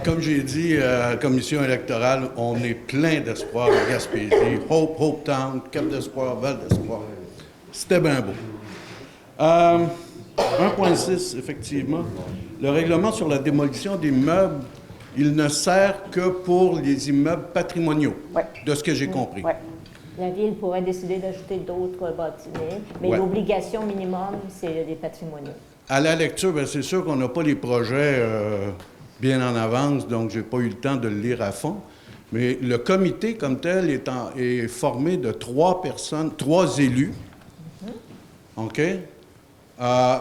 Comme j'ai dit à la commission électorale, on est plein d'espoir à Gaspésie. Hope Town, Cap d'Espoir, Val d'Espoir. C'était bien beau. 1.6, effectivement. Le règlement sur la démolition des meubles, il ne sert que pour les immeubles patrimoniaux, de ce que j'ai compris. Ouais. La Ville pourrait décider d'ajouter d'autres bâtiments, mais l'obligation minimum, c'est des patrimoniaux. À la lecture, bien, c'est sûr qu'on n'a pas les projets bien en avance, donc je n'ai pas eu le temps de le lire à fond. Mais le comité, comme tel, est formé de 3 personnes, 3 élus. OK?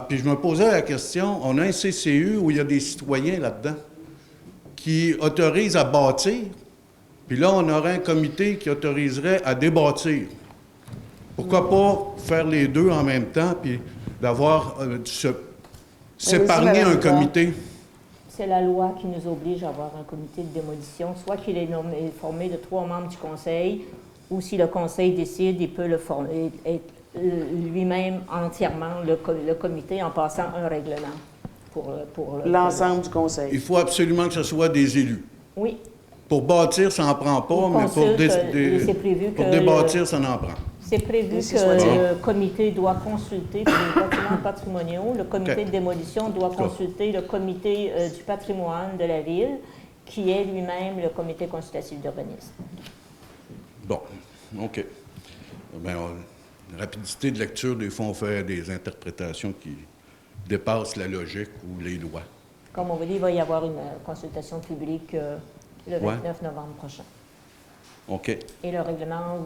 Puis je me posais la question, on a un CCU où il y a des citoyens là-dedans qui autorisent à bâtir, puis là, on aurait un comité qui autoriserait à débâtir. Pourquoi pas faire les deux en même temps, puis d'avoir s'épargner un comité? C'est la loi qui nous oblige à avoir un comité de démolition, soit qu'il est formé de 3 membres du conseil, ou si le conseil décide, il peut le former, être lui-même entièrement le comité en passant un règlement pour l'ensemble du conseil. Il faut absolument que ce soit des élus. Oui. Pour bâtir, ça n'en prend pas, mais pour débâtir, ça n'en prend. C'est prévu que le comité doit consulter pour les bâtiments patrimoniaux. Le comité de démolition doit consulter le comité du patrimoine de la Ville, qui est lui-même le comité consultatif d'urbanisme. Bon, OK. Bien, rapidité de lecture, des fois, on fait des interprétations qui dépassent la logique ou les lois. Comme on vous dit, il va y avoir une consultation publique le 29 novembre prochain. OK. Et le règlement,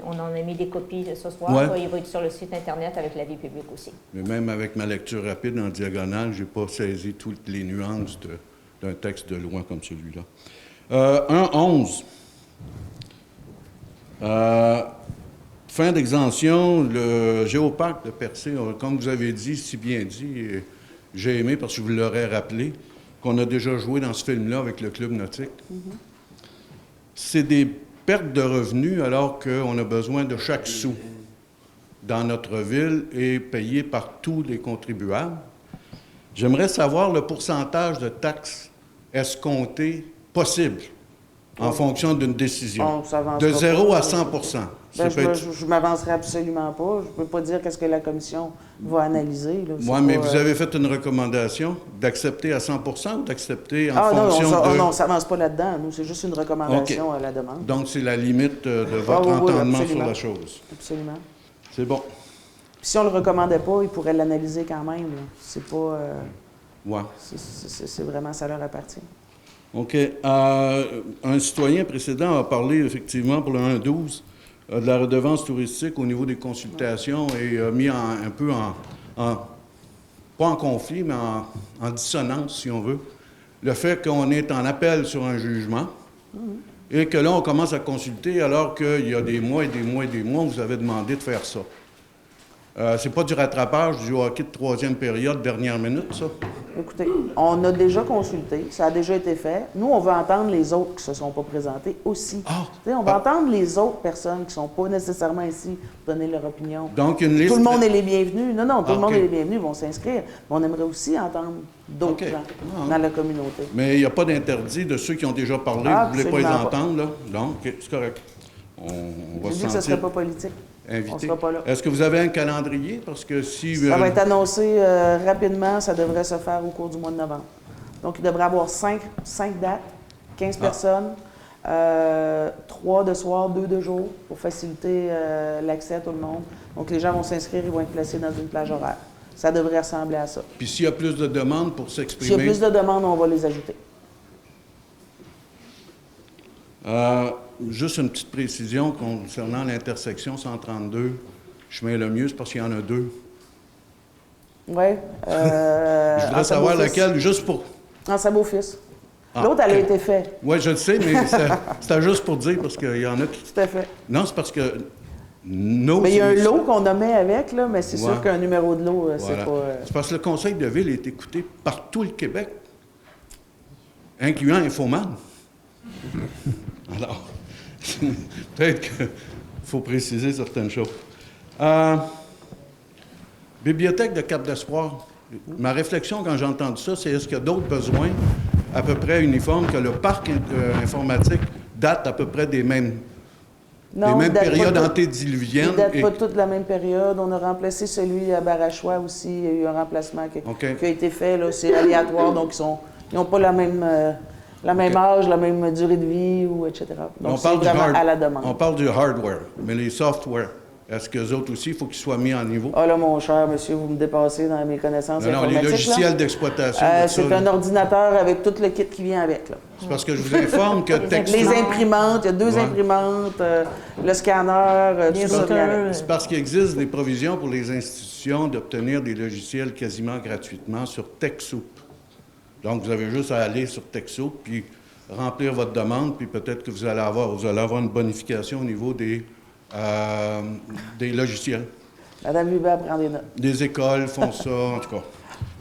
on en a mis des copies ce soir. Il va être sur le site Internet avec l'avis public aussi. Mais même avec ma lecture rapide en diagonale, je n'ai pas saisi toutes les nuances d'un texte de loi comme celui-là. 1.11. Fin d'exemption, le géoparc de Percé, comme vous avez dit, si bien dit, j'ai aimé parce que je vous l'aurais rappelé, qu'on a déjà joué dans ce film-là avec le club nautique. C'est des pertes de revenus alors qu'on a besoin de chaque sou dans notre ville et payé par tous les contribuables. J'aimerais savoir le pourcentage de taxes escompté possible en fonction d'une décision. De 0 à 100 Ben, je ne m'avancerai absolument pas. Je ne peux pas dire qu'est-ce que la commission va analyser. Oui, mais vous avez fait une recommandation d'accepter à 100 ou d'accepter en fonction de... Non, on ne s'avance pas là-dedans. Nous, c'est juste une recommandation à la demande. Donc, c'est la limite de votre entendement sur la chose. Absolument. C'est bon. Puis si on ne le recommandait pas, ils pourraient l'analyser quand même. C'est pas... C'est vraiment, ça leur appartient. OK. Un citoyen précédent a parlé, effectivement, pour le 1.12, de la redevance touristique au niveau des consultations et a mis un peu pas en conflit, mais en dissonance, si on veut, le fait qu'on est en appel sur un jugement et que là, on commence à consulter alors qu'il y a des mois et des mois et des mois, on vous avait demandé de faire ça. C'est pas du rattrapage, du hockey de 3e période, dernière minute, ça? Écoutez, on a déjà consulté, ça a déjà été fait. Nous, on veut entendre les autres qui ne se sont pas présentés aussi. Tu sais, on va entendre les autres personnes qui ne sont pas nécessairement ici pour donner leur opinion. Donc, une liste... Tout le monde est les bienvenus. Non, tout le monde OK. est les bienvenus, vont s'inscrire. Mais on aimerait aussi entendre d'autres OK. gens dans la communauté. Mais il n'y a pas d'interdit de ceux qui ont déjà parlé, Ah, vous ne voulez pas les absolument pas. entendre, là? Non, OK, c'est correct. On va J'ai se dit que ce ne serait sentir pas politique. On ne invité. sera pas là. Est-ce que vous avez un calendrier? Parce que si... Ça va être annoncé rapidement. Ça devrait se faire au cours du mois de novembre. Donc, il devrait y avoir 5 dates, 15 personnes, 3 de soir, 2 de jour, pour faciliter l'accès à tout le monde. Donc, les gens vont s'inscrire, ils vont être placés dans une plage horaire. Ça devrait ressembler à ça. Puis s'il y a plus de demandes pour s'exprimer... S'il y a plus de demandes, on va les ajouter. Juste une petite précision concernant l'intersection 132, chemin le mieux, c'est parce qu'il y en a 2. Oui. Je voudrais savoir lequel, juste pour... En Sabot-Fils. Ah, L'autre, elle a OK. été faite. Oui, je le sais, mais c'était juste pour dire, parce qu'il y en a qui... Tout à fait. Non, c'est parce que nos... Mais il y a un lot qu'on nommait avec, là, mais c'est Ouais. sûr qu'un numéro de lot, c'est Voilà. pas... C'est parce que le conseil de ville est écouté par tout le Québec, incluant Infoman. Alors, peut-être qu'il faut préciser certaines choses. Bibliothèque de Cap d'Espoir. Ma réflexion quand j'ai entendu ça, c'est est-ce qu'il y a d'autres besoins à peu près uniformes que le parc informatique date à peu près des mêmes Non, il date pas périodes tout- antédiluviennes? Il date et- pas toute la même période. On a remplacé celui à Barachois aussi. Il y a eu un remplacement OK. qui a été fait. Là. C'est aléatoire, donc ils n'ont pas la même âge, la même durée de vie, ou etc. Donc, On c'est parle, vraiment à la demande. on parle du hardware, mais les software, est-ce qu'eux autres aussi, il faut qu'ils soient mis en niveau? Ah là, mon cher monsieur, vous me dépassez dans mes connaissances Non, les informatiques. logiciels là. d'exploitation. de C'est ça, un là. ordinateur avec tout le kit qui vient avec. Là. C'est parce que je vous informe que Texas... Les imprimantes, il y a 2 Ouais. imprimantes, le scanner, tout ça vient avec. C'est parce qu'il existe des provisions pour les institutions d'obtenir des logiciels quasiment gratuitement sur TechSoup. Donc, vous avez juste à aller sur TechSoup, puis remplir votre demande, puis peut-être que vous allez avoir une bonification au niveau des logiciels. Madame Hubert prend des notes. Des écoles font ça, en tout cas.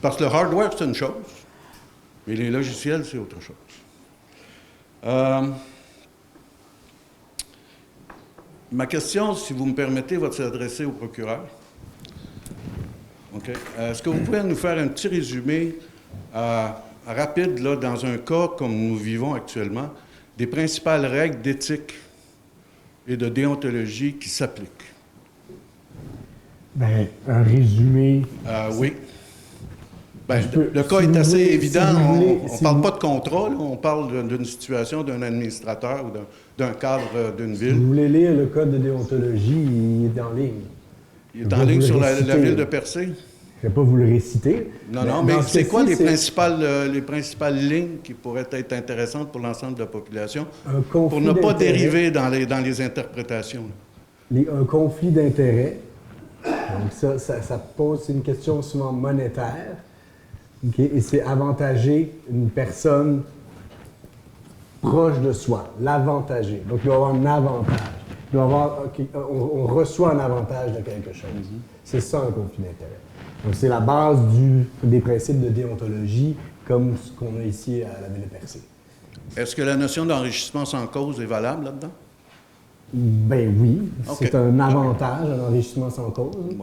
Parce que le hardware, c'est une chose, mais les logiciels, c'est autre chose. Ma question, si vous me permettez, va s'adresser au procureur. OK. Est-ce que vous pouvez nous faire un petit résumé rapide, là, dans un cas comme nous vivons actuellement, des principales règles d'éthique et de déontologie qui s'appliquent? Ben, un résumé. Oui. Ben, Je peux- le cas si est vous assez voulez- évident. si vous voulez- On ne si parle vous- pas de contrôle, on parle d'une situation d'un administrateur ou d'un cadre d'une Si ville. vous voulez lire le code de déontologie, il est en ligne. Il Je est vais en vous ligne le sur la réciter. ville de Percé. Je ne vais pas vous le réciter. Non, mais dans ce c'est quoi cas-ci, les principales lignes qui pourraient être intéressantes pour l'ensemble de la population un conflit pour ne pas d'intérêts. dériver dans les interprétations? Un conflit d'intérêts. Donc ça pose c'est une question souvent monétaire. OK? Et c'est avantager une personne proche de soi, l'avantager. Donc il doit y avoir un avantage. Il doit y avoir, on reçoit un avantage de quelque chose. C'est ça un conflit d'intérêts. Donc c'est la base des principes de déontologie comme ce qu'on a ici à la ville de Percé. Est-ce que la notion d'enrichissement sans cause est valable là-dedans? Ben oui, OK. c'est un avantage, un enrichissement sans cause. Oui.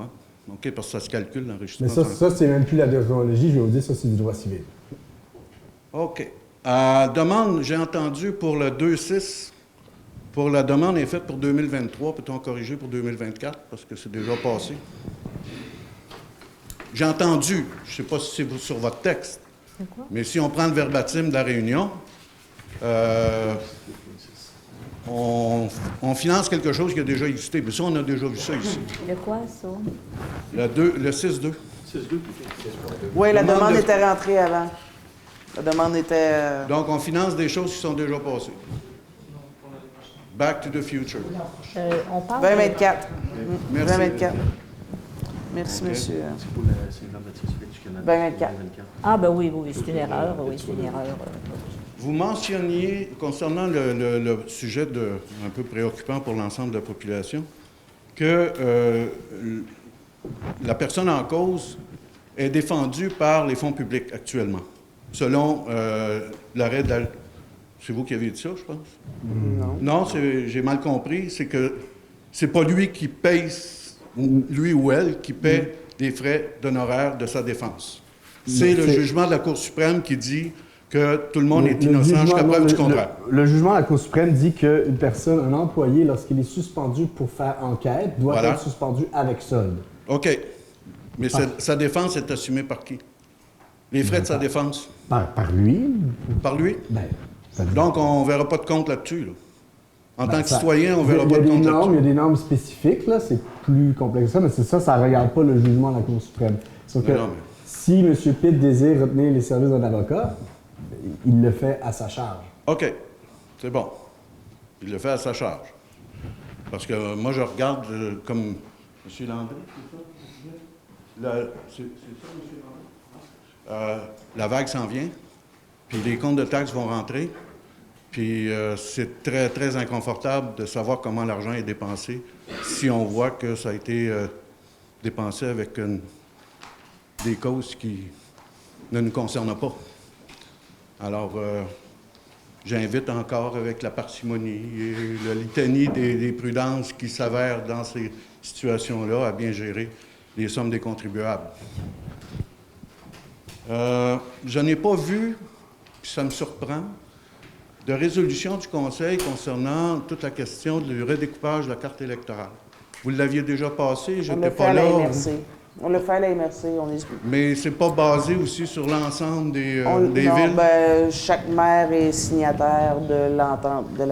OK, parce que ça se calcule, l'enrichissement Mais ça, sans cause. ça c'est même plus la déontologie, je vais vous dire, ça, c'est du droit civil. OK. Demande, j'ai entendu pour le 2.6, pour la demande est faite pour 2023, peut-on corriger pour 2024, parce que c'est déjà passé? J'ai entendu, je ne sais pas si c'est sur votre texte, mais si on prend le verbatim de la réunion, on finance quelque chose qui a déjà existé. Mais ça, on a déjà vu ça ici. De quoi, ça? Le 6-2. Oui, la Demande demande de- était rentrée avant. La demande était... Donc, on finance des choses qui sont déjà passées. Back to the future. On parle 2024. Merci. 2024. Merci, monsieur. C'est pour c'est normatif du Canada. 2024. Ah, ben oui, c'est une erreur. Oui, c'est une erreur. Vous mentionniez, concernant le sujet un peu préoccupant pour l'ensemble de la population, que la personne en cause est défendu par les fonds publics actuellement. Selon l'arrêt de la... C'est vous qui avez dit ça, je pense? Non. Non, j'ai mal compris. C'est que c'est pas lui qui paye, lui ou elle, qui paie les frais d'honoraires de sa défense. C'est le jugement de la Cour suprême qui dit que tout le monde est innocent jusqu'à preuve du contraire. Le jugement de la Cour suprême dit qu'une personne, un employé, lorsqu'il est suspendu pour faire enquête, doit être suspendu avec solde. OK. Mais sa défense est assumée par qui? Les frais de sa défense? Par lui. Par lui? Ben, donc, on ne verra pas de compte là-dessus. Là. En tant que citoyen, on ne verra pas de compte là-dessus. Il y a des normes spécifiques, là, c'est plus complexe que ça, mais c'est ça ne regarde pas le jugement de la Cour suprême. Sauf que si M. Pitt désire retenir les services d'un avocat, il le fait à sa charge. OK. C'est bon. Il le fait à sa charge. Parce que moi, je regarde comme... M. Landry, c'est ça? C'est ça, M. Landry? La vague s'en vient, puis les comptes de taxes vont rentrer, puis c'est très, très inconfortable de savoir comment l'argent est dépensé si on voit que ça a été dépensé avec des causes qui ne nous concernent pas. Alors, j'invite encore, avec la parcimonie et la litanie des prudences qui s'avèrent dans ces situations-là, à bien gérer les sommes des contribuables. Je n'ai pas vu, puis ça me surprend, de résolution du Conseil concernant toute la question du redécoupage de la carte électorale. Vous l'aviez déjà passé, j'étais pas là. On le fait à la MRC, on est... Mais c'est pas basé aussi sur l'ensemble des villes? Non, ben, chaque maire est signataire de l'entente, de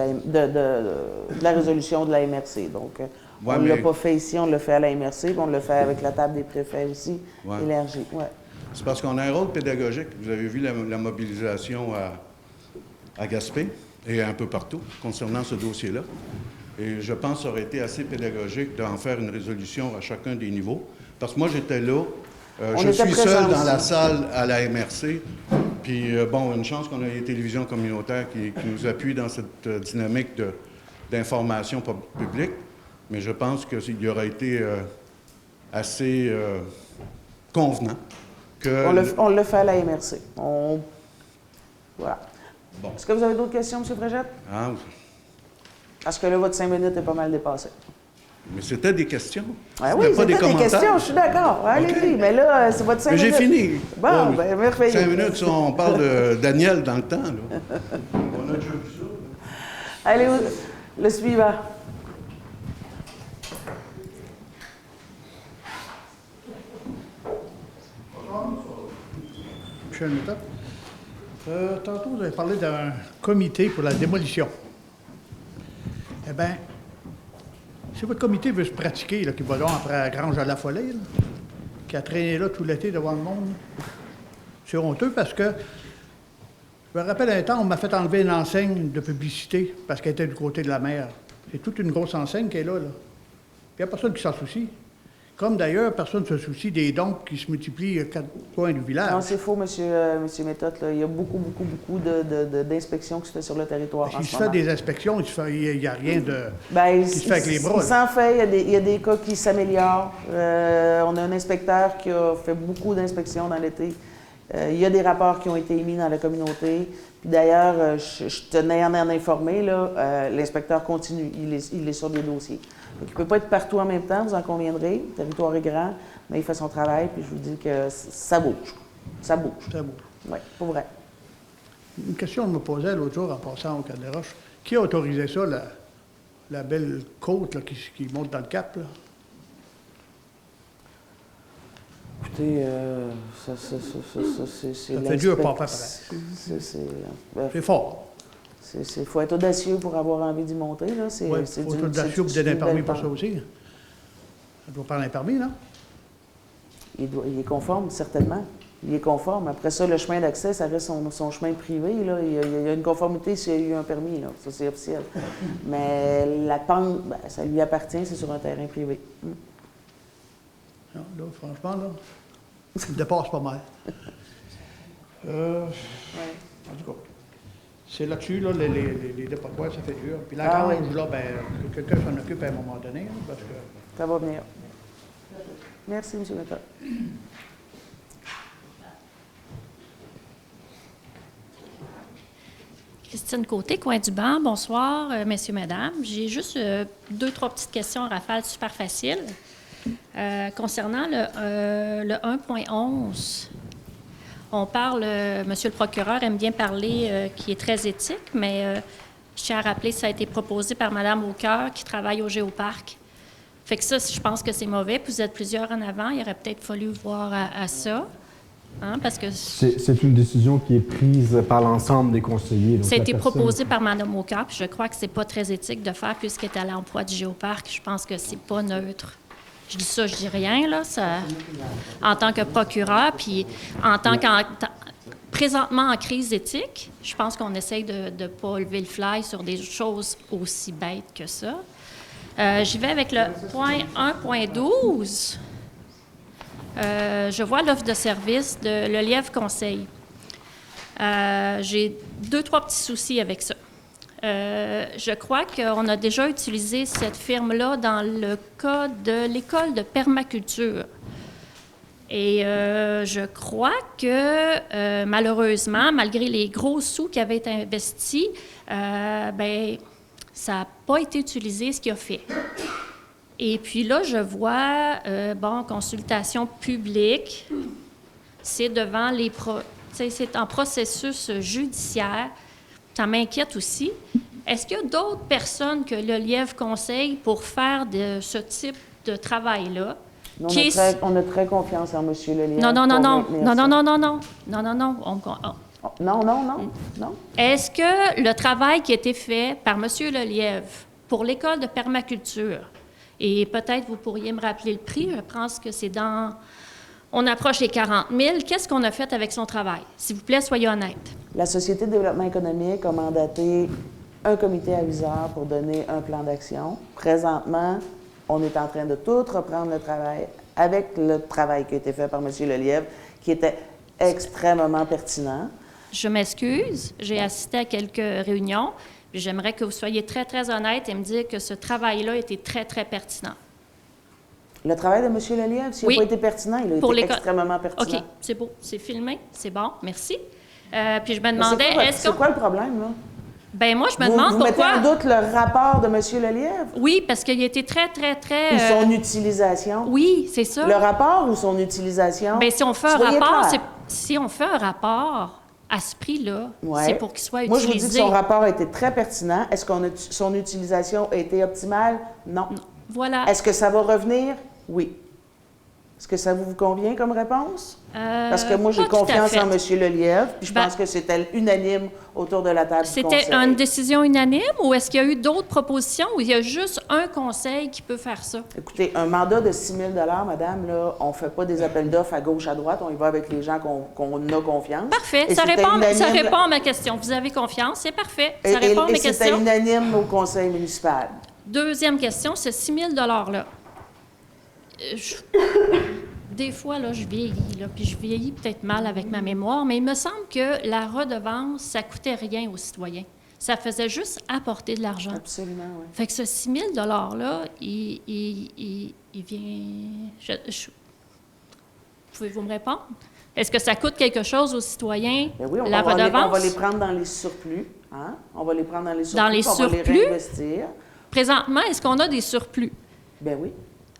la résolution de la MRC. Donc, on ne l'a pas fait ici, on le fait à la MRC, puis on le fait avec la table des préfets aussi, élargie. Ouais. C'est parce qu'on a un rôle pédagogique. Vous avez vu la mobilisation à Gaspé et un peu partout concernant ce dossier-là. Et je pense que ça aurait été assez pédagogique d'en faire une résolution à chacun des niveaux. Parce que moi, j'étais là. Je suis seul dans la salle à la MRC. Puis, bon, une chance qu'on ait les télévisions communautaires qui nous appuient dans cette dynamique d'information publique. Mais je pense qu'il aurait été assez convenant que... On le fait à la MRC. Voilà. Bon. Est-ce que vous avez d'autres questions, M. Fréjette? Ah, oui. Parce que là, votre 5 minutes est pas mal dépassée. Mais c'était des questions. Ah oui, c'était des questions, je suis d'accord. Allez-y, okay. Mais là, c'est votre 5 minutes. Mais j'ai fini. Bon, ben merveilleux. 5 minutes, on parle de Daniel dans le temps. Là. On a déjà vu ça. Allez, le suivant. Michel Méthode. Tantôt, vous avez parlé d'un comité pour la démolition. Eh bien, si votre comité veut se pratiquer, là, qui va donc après la grange à la Follet, qui a traîné là tout l'été devant le monde, c'est honteux parce que, je me rappelle un temps, on m'a fait enlever une enseigne de publicité parce qu'elle était du côté de la mer. C'est toute une grosse enseigne qui est là. Puis il n'y a personne qui s'en soucie. Comme d'ailleurs, personne ne se soucie des dons qui se multiplient à 4 coins du village. Non, c'est faux, monsieur Méthode. Il y a beaucoup d'inspections qui se font sur le territoire. S'il se fait des inspections, il n'y a rien de qui se fait avec les bras. Il s'en fait, il y a des cas qui s'améliorent. On a un inspecteur qui a fait beaucoup d'inspections dans l'été. Il y a des rapports qui ont été émis dans la communauté. Puis d'ailleurs, je tenais à en informer, l'inspecteur continue. Il est sur des dossiers. Donc, il ne peut pas être partout en même temps, vous en conviendrez. Le territoire est grand, mais il fait son travail, puis je vous dis que ça bouge. Ça bouge. Ça bouge. Oui, pour vrai. Une question que je me posais l'autre jour en passant au Cap-des-Roches. Qui a autorisé ça, la belle côte là, qui monte dans le Cap? Là? Écoutez, c'est ça fait dur pas pareil. C'est fort. Il faut être audacieux pour avoir envie d'y monter. Il faut être audacieux pour donner un permis pour ça aussi. Ça doit prendre un permis, non? Il est conforme, certainement. Il est conforme. Après ça, le chemin d'accès, ça reste son chemin privé. Là. Il y a une conformité s'il y a eu un permis. Là. Ça, c'est officiel. Mais la pente, ça lui appartient, c'est sur un terrain privé. Non, là, franchement, là, il dépasse pas mal. En tout cas, c'est là-dessus, là, les dépotoirs, ça fait dur. Puis la grange, là, que quelqu'un s'en occupe à un moment donné, là, parce que... Ça va venir. Merci, M. Méthode. Christine Côté, coin du banc. Bonsoir, messieurs, mesdames. J'ai juste 2-3 petites questions en rafale super faciles. Concernant le 1.11, on parle, monsieur le procureur aime bien parler qui est très éthique, mais je tiens à rappeler que ça a été proposé par Mme Aucoeur qui travaille au Géoparc. Fait que ça, je pense que c'est mauvais. Puis vous êtes plusieurs en avant, il aurait peut-être fallu voir à ça. Hein, parce que c'est une décision qui est prise par l'ensemble des conseillers. Ça a été proposé par Mme Aucoeur, puis je crois que c'est pas très éthique de faire puisqu'elle est à l'emploi du Géoparc. Je pense que c'est pas neutre. Je dis ça, je dis rien, là. Ça, en tant que procureur, puis en tant présentement en crise éthique, je pense qu'on essaye de ne pas lever le fly sur des choses aussi bêtes que ça. J'y vais avec le point 1.12. Je vois l'offre de service de Le Lièvre Conseil. J'ai 2-3 petits soucis avec ça. Je crois qu'on a déjà utilisé cette firme-là dans le cas de l'école de permaculture. Et je crois que, malheureusement, malgré les gros sous qui avaient été investis, ça n'a pas été utilisé, ce qu'il a fait. Et puis là, je vois, consultation publique, c'est devant c'est en processus judiciaire. Ça m'inquiète aussi. Est-ce qu'il y a d'autres personnes que le Lièvre conseille pour faire de ce type de travail-là? On a très confiance en M. Le Lièvre. Non. Est-ce que le travail qui a été fait par M. Le Lièvre pour l'école de permaculture, et peut-être vous pourriez me rappeler le prix, je pense que c'est dans... On approche les 40 000. Qu'est-ce qu'on a fait avec son travail? S'il vous plaît, soyez honnête. La Société de développement économique a mandaté un comité aviseur pour donner un plan d'action. Présentement, on est en train de tout reprendre le travail avec le travail qui a été fait par M. Le Lièvre, qui était extrêmement pertinent. Je m'excuse, j'ai assisté à quelques réunions. J'aimerais que vous soyez très, très honnête et me dire que ce travail-là était très, très pertinent. Le travail de M. Le Lièvre, s'il n'a pas été pertinent, il a été extrêmement pertinent. OK, c'est beau, c'est filmé, c'est bon, merci. Puis je me demandais, c'est quoi le problème, là? Bien, moi, je me demande pourquoi... Vous mettez en doute le rapport de M. Le Lièvre? Oui, parce qu'il a été très, très, très... Ou son utilisation? Oui, c'est ça. Le rapport ou son utilisation? Bien, si on fait un rapport à ce prix-là, c'est pour qu'il soit utilisé. Moi, je vous dis que son rapport a été très pertinent. Est-ce que son utilisation a été optimale? Non. Voilà. Est-ce que ça va revenir? Oui. Est-ce que ça vous convient comme réponse? Parce que moi, j'ai confiance en M. Le Lièvre, puis je pense que c'était unanime autour de la table du conseil. C'était une décision unanime ou est-ce qu'il y a eu d'autres propositions ou il y a juste un conseil qui peut faire ça? Écoutez, un mandat de 6 000 madame, là, on ne fait pas des appels d'offres à gauche, à droite, on y va avec les gens qu'on a confiance. Parfait, ça répond à ma question. Vous avez confiance, c'est parfait. Ça répond à mes questions. C'était unanime au conseil municipal. Deuxième question, ce 6 000 $-là. Des fois, là, je vieillis, puis je vieillis peut-être mal avec ma mémoire, mais il me semble que la redevance, ça coûtait rien aux citoyens. Ça faisait juste apporter de l'argent. Absolument, oui. Fait que ce 6 000 $-là, il vient... Pouvez-vous me répondre? Est-ce que ça coûte quelque chose aux citoyens, la redevance? On va les prendre dans les surplus. Hein? On va les prendre dans les surplus. Dans les surplus? On va les réinvestir. Présentement, est-ce qu'on a des surplus? Bien oui.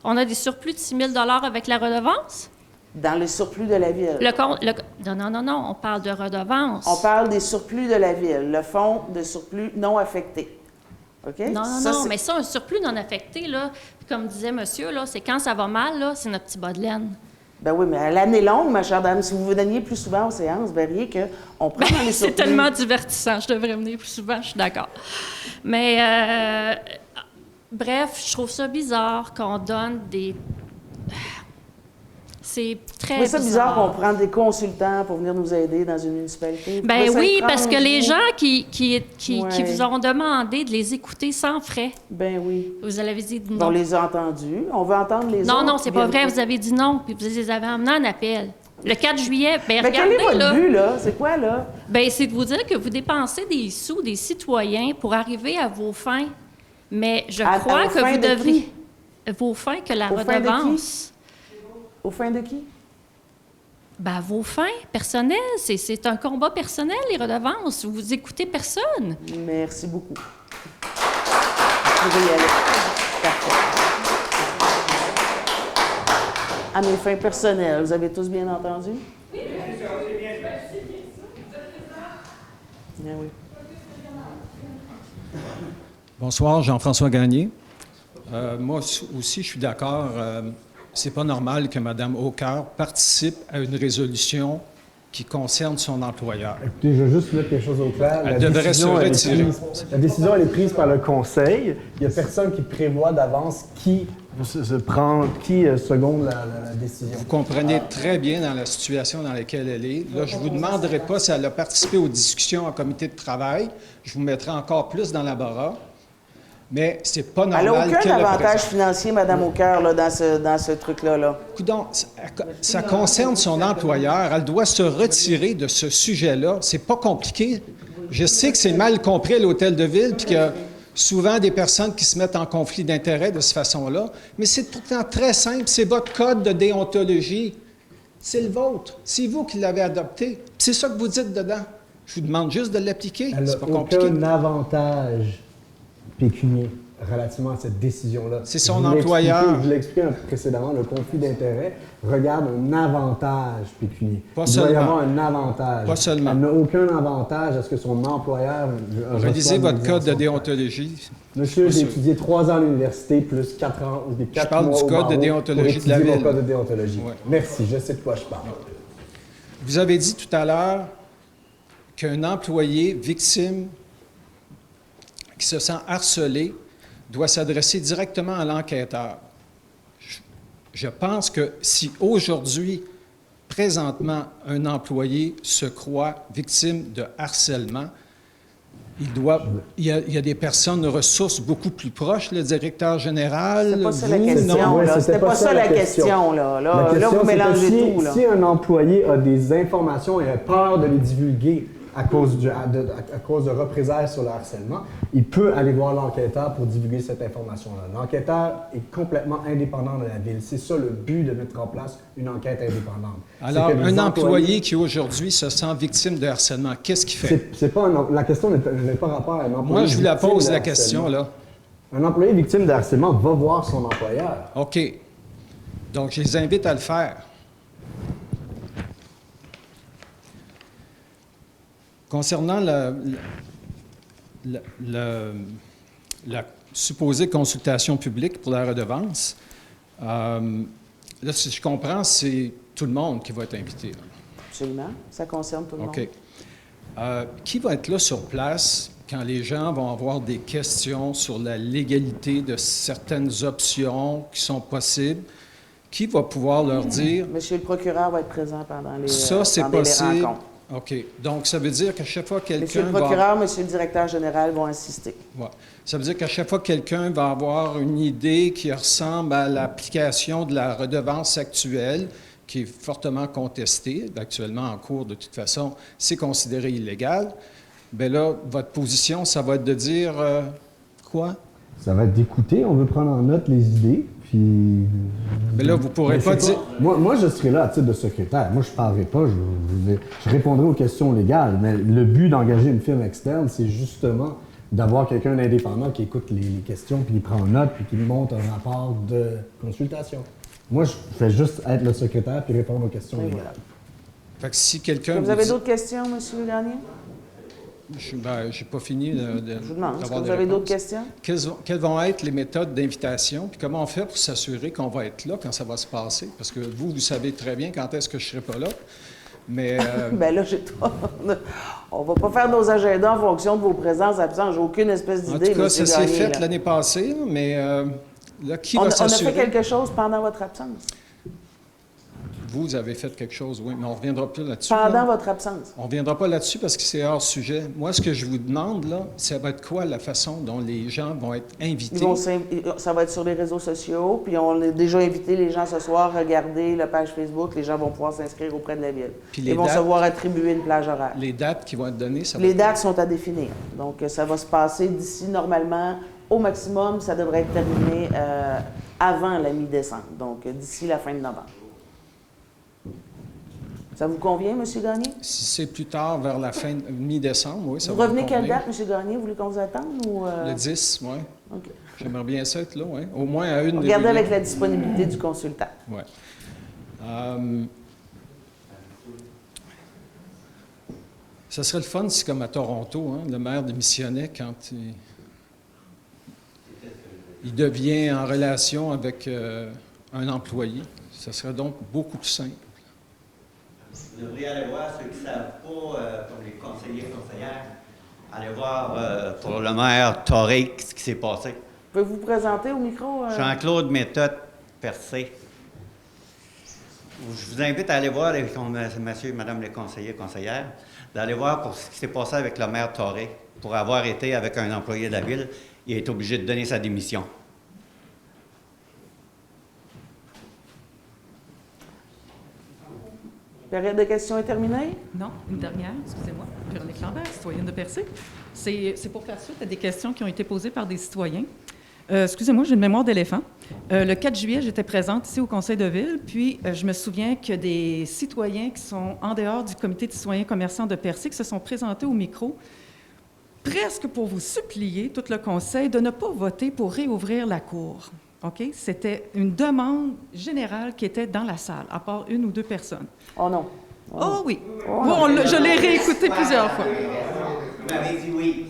On a des surplus de 6 000 $ avec la redevance? Dans les surplus de la ville. Non, on parle de redevance. On parle des surplus de la ville, le fonds de surplus non affecté. OK? Non, mais ça, un surplus non affecté, là, comme disait monsieur, là, c'est quand ça va mal, là, c'est notre petit bas de laine. Ben oui, mais à l'année longue, ma chère dame, si vous veniez plus souvent aux séances, vous verriez qu'on prend dans les surplus. C'est tellement divertissant, je devrais venir plus souvent, je suis d'accord. Mais... bref, je trouve ça bizarre qu'on donne des... C'est très bizarre. C'est bizarre qu'on prenne des consultants pour venir nous aider dans une municipalité. Ben oui, parce que les gens qui vous ont demandé de les écouter sans frais. Ben oui. Vous avez dit non. On les a entendus. On veut entendre les autres. Non, c'est pas vrai. Vous avez dit non, puis vous les avez emmenés en appel. Le 4 juillet, bien, regardez, quel est votre but, là? C'est quoi, là? Bien, c'est de vous dire que vous dépensez des sous des citoyens pour arriver à vos fins. Mais je crois que vous devriez... Vos fins que la redevance... Aux fins de qui? Ben, vos fins personnelles, c'est un combat personnel, les redevances. Vous écoutez personne. Merci beaucoup. Vous pouvez y aller. Parfait. À mes fins personnelles, vous avez tous bien entendu? Oui. Bien oui. Bonsoir, Jean-François Gagné. Moi aussi, je suis d'accord. C'est pas normal que Mme Aucoeur participe à une résolution qui concerne son employeur. Écoutez, je veux juste mettre quelque chose au clair. Elle devrait se retirer. La décision, elle est prise par le Conseil. Il n'y a personne qui prévoit d'avance qui seconde la décision. Vous comprenez très bien dans la situation dans laquelle elle est. Là, je ne vous demanderai pas si elle a participé aux discussions en comité de travail. Je vous mettrai encore plus dans l'embarras. Mais c'est pas normal qu'elle n'a aucun qu'elle avantage financier, Mme Aucoeur, là, dans ce truc-là. Coudonc, ça concerne son employeur. Elle doit se retirer de ce sujet-là. C'est pas compliqué. Je sais que c'est mal compris à l'hôtel de ville, puis qu'il y a souvent des personnes qui se mettent en conflit d'intérêts de cette façon-là. Mais c'est pourtant très simple. C'est votre code de déontologie. C'est le vôtre. C'est vous qui l'avez adopté. C'est ça que vous dites dedans. Je vous demande juste de l'appliquer. C'est pas compliqué. Elle n'a aucun avantage pécunier relativement à cette décision-là. C'est son employeur. Je l'ai expliqué précédemment, le conflit d'intérêts regarde un avantage pécunier. Pas Il seulement. doit y avoir un avantage. Pas seulement. Elle n'a aucun avantage à ce que son employeur... Relisez votre code de déontologie. Monsieur, j'ai étudié 3 ans à l'université, plus 4 ans... Je parle du code de déontologie de la ville. Mon code de déontologie. Ouais. Merci, je sais de quoi je parle. Vous avez dit tout à l'heure qu'un employé victime qui se sent harcelé doit s'adresser directement à l'enquêteur. Je pense que si aujourd'hui, présentement, un employé se croit victime de harcèlement, il y a des personnes ressources beaucoup plus proches, le directeur général, C'est pas ça vous, la question, non? là. C'était pas ça la question, là. Là, vous mélangez tout, là. Si un employé a des informations et a peur de les divulguer à cause de représailles sur le harcèlement, il peut aller voir l'enquêteur pour divulguer cette information-là. L'enquêteur est complètement indépendant de la ville. C'est ça le but de mettre en place une enquête indépendante. Alors, un employé qui aujourd'hui se sent victime de harcèlement, qu'est-ce qu'il fait? La question n'est pas rapport à un employé. Moi, je vous la pose, la victime de question, là. Un employé victime de harcèlement va voir son employeur. OK. Donc, je les invite à le faire. Concernant la supposée consultation publique pour la redevance, là, si je comprends, c'est tout le monde qui va être invité. Là. Absolument. Ça concerne tout le monde. OK. Qui va être là sur place quand les gens vont avoir des questions sur la légalité de certaines options qui sont possibles? Qui va pouvoir leur dire... Monsieur le procureur va être présent pendant les Ça, c'est pendant les possible. rencontres. OK. Donc, ça veut dire qu'à chaque fois que quelqu'un Monsieur le procureur, Monsieur le directeur général vont insister. Ouais. Ça veut dire qu'à chaque fois que quelqu'un va avoir une idée qui ressemble à l'application de la redevance actuelle, qui est fortement contestée, actuellement en cours de toute façon, c'est considéré illégal, bien là, votre position, ça va être de dire quoi? Ça va être d'écouter, on veut prendre en note les idées, puis... Mais là, vous ne pourrez pas dire... Moi, je serai là à titre de secrétaire. Moi, je ne parlerai pas, je répondrai aux questions légales, mais le but d'engager une firme externe, c'est justement d'avoir quelqu'un d'indépendant qui écoute les questions, puis il prend en note, puis qui monte un rapport de consultation. Moi, je fais juste être le secrétaire puis répondre aux questions légales. Voilà. Fait que si quelqu'un... Vous avez d'autres questions, M. Garnier? Je n'ai pas fini de Je vous demande, est-ce que vous des avez réponses. d'autres questions? Quelles vont être les méthodes d'invitation? Puis comment on fait pour s'assurer qu'on va être là quand ça va se passer? Parce que vous savez très bien quand est-ce que je ne serai pas là. Mais... Bien là, on ne va pas faire nos agendas en fonction de vos présences, absences. J'ai aucune espèce d'idée, En tout cas, ça s'est Garnier, fait là. l'année passée, mais là, qui On va a s'assurer? fait quelque chose pendant votre absence. Vous avez fait quelque chose, oui, mais on ne reviendra plus là-dessus. Pendant là. votre absence. On ne reviendra pas là-dessus parce que c'est hors sujet. Moi, ce que je vous demande, là, ça va être quoi la façon dont les gens vont être invités? Ça va être sur les réseaux sociaux, puis on a déjà invité les gens ce soir à regarder la page Facebook. Les gens vont pouvoir s'inscrire auprès de la Ville. Puis Ils vont se voir attribuer une plage horaire. Les dates qui vont être données, ça va Les être... dates sont à définir. Donc, ça va se passer d'ici, normalement, au maximum, ça devrait être terminé avant la mi-décembre, donc d'ici la fin de novembre. Ça vous convient, M. Gagné? Si c'est plus tard, vers la fin, mi-décembre, oui, ça Vous va me revenez quelle convenir. date, M. Gagné? Vous voulez qu'on vous attende? Ou, Le 10, oui. OK. J'aimerais bien ça être là, oui. Au moins à une Regardez des avec la disponibilité du consultant. Oui. Ça serait le fun si, comme à Toronto, hein, le maire démissionnait quand il devient en relation avec un employé. Ça serait donc beaucoup plus simple. Vous devriez aller voir ceux qui ne savent pas, comme les conseillers et conseillères, aller voir pour le maire Torrey ce qui s'est passé. Pouvez-vous vous présenter au micro? Jean-Claude Méthode Percé. Je vous invite à aller voir, monsieur et madame les conseillers et conseillères, d'aller voir pour ce qui s'est passé avec le maire Torrey. Pour avoir été avec un employé de la ville, il est obligé de donner sa démission. Période de questions est terminée? Non, une dernière, excusez-moi. Véronique Lambert, citoyenne de Percé. C'est pour faire suite à des questions qui ont été posées par des citoyens. Excusez-moi, j'ai une mémoire d'éléphant. Le 4 juillet, j'étais présente ici au Conseil de ville, puis je me souviens que des citoyens qui sont en dehors du comité de citoyens commerçants de Percé qui se sont présentés au micro, presque pour vous supplier, tout le Conseil, de ne pas voter pour réouvrir la Cour. OK? C'était une demande générale qui était dans la salle, à part une ou deux personnes. Oh non. Oh oui. Bon, je l'ai réécouté plusieurs fois. Vous m'avez dit oui.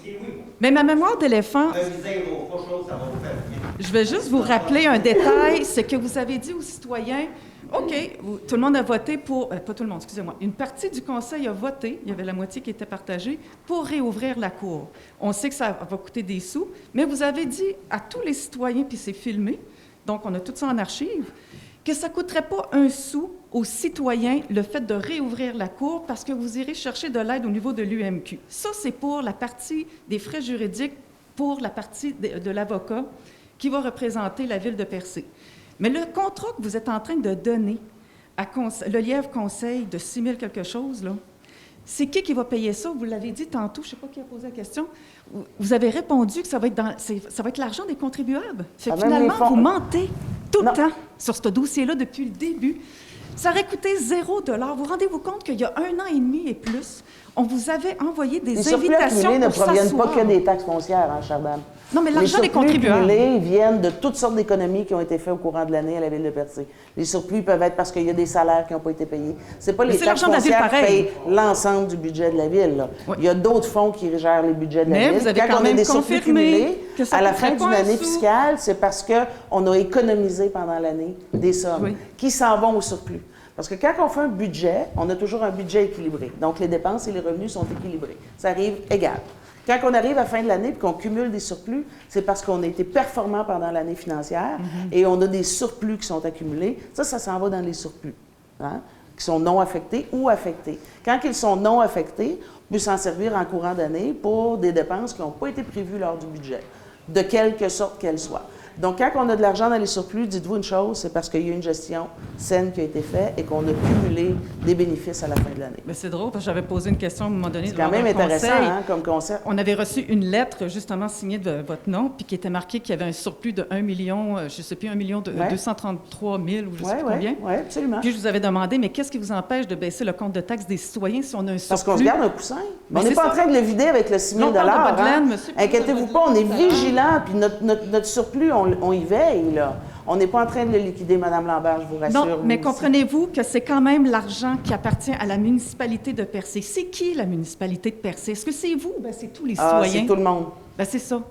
Mais ma mémoire d'éléphant, Revisez vos choses, ça va vous faire bien. je vais juste vous rappeler un détail, c'est que vous avez dit aux citoyens, OK, tout le monde a voté pour, pas tout le monde, excusez-moi, une partie du Conseil a voté, il y avait la moitié qui était partagée, pour réouvrir la Cour. On sait que ça va coûter des sous, mais vous avez dit à tous les citoyens, puis c'est filmé, donc on a tout ça en archive, que ça ne coûterait pas un sou aux citoyens le fait de réouvrir la Cour parce que vous irez chercher de l'aide au niveau de l'UMQ. Ça, c'est pour la partie des frais juridiques, pour la partie de l'avocat qui va représenter la ville de Percé. Mais le contrat que vous êtes en train de donner à le Lièvre Conseil de 6 000 quelque chose, là, c'est qui va payer ça? Vous l'avez dit tantôt, je ne sais pas qui a posé la question. Vous avez répondu que ça va être l'argent des contribuables. Fait que finalement, vous mentez tout le temps sur ce dossier-là depuis le début. Ça aurait coûté 0 $. Vous rendez-vous compte qu'il y a 1 an et demi et plus, on vous avait envoyé des invitations ne pour s'asseoir. proviennent pas que des taxes foncières, hein, chère dame. Non, mais l'argent des contribuables. Les surplus viennent de toutes sortes d'économies qui ont été faites au courant de l'année à la ville de Percé. Les surplus peuvent être parce qu'il y a des salaires qui n'ont pas été payés. C'est pas les taxes foncières qui payent l'ensemble du budget de la ville. Là. Oui. Il y a d'autres fonds qui gèrent les budgets de la ville. Vous avez quand on a des surplus cumulés, à la fin d'une année sous. fiscale, c'est parce qu'on a économisé pendant l'année des sommes qui s'en vont au surplus. Parce que quand on fait un budget, on a toujours un budget équilibré. Donc, les dépenses et les revenus sont équilibrés. Ça arrive égal. Quand on arrive à la fin de l'année et qu'on cumule des surplus, c'est parce qu'on a été performant pendant l'année financière et on a des surplus qui sont accumulés. Ça s'en va dans les surplus, hein, qui sont non affectés ou affectés. Quand ils sont non affectés, on peut s'en servir en courant d'année pour des dépenses qui n'ont pas été prévues lors du budget, de quelque sorte qu'elles soient. Donc, quand on a de l'argent dans les surplus, dites-vous une chose, c'est parce qu'il y a une gestion saine qui a été faite et qu'on a cumulé des bénéfices à la fin de l'année. Mais c'est drôle, parce que j'avais posé une question à un moment donné. C'est quand même intéressant, hein, comme concept. On avait reçu une lettre, justement, signée de votre nom, puis qui était marqué qu'il y avait un surplus de 1 million, je ne sais plus, 1 million 233 000 ou je ne sais plus combien. Oui, absolument. Puis je vous avais demandé, mais qu'est-ce qui vous empêche de baisser le compte de taxes des citoyens si on a un surplus? Parce qu'on se garde un coussin. On n'est pas en train de le vider avec le 6 000 hein? Inquiétez-vous pas, on est vigilant, puis notre surplus, on y veille. Là. On n'est pas en train de le liquider, Mme Lambert, je vous rassure. Non, mais comprenez-vous que c'est quand même l'argent qui appartient à la municipalité de Percé. C'est qui la municipalité de Percé? Est-ce que c'est vous? Bien, c'est tous les citoyens. C'est tout le monde. Bien, c'est ça.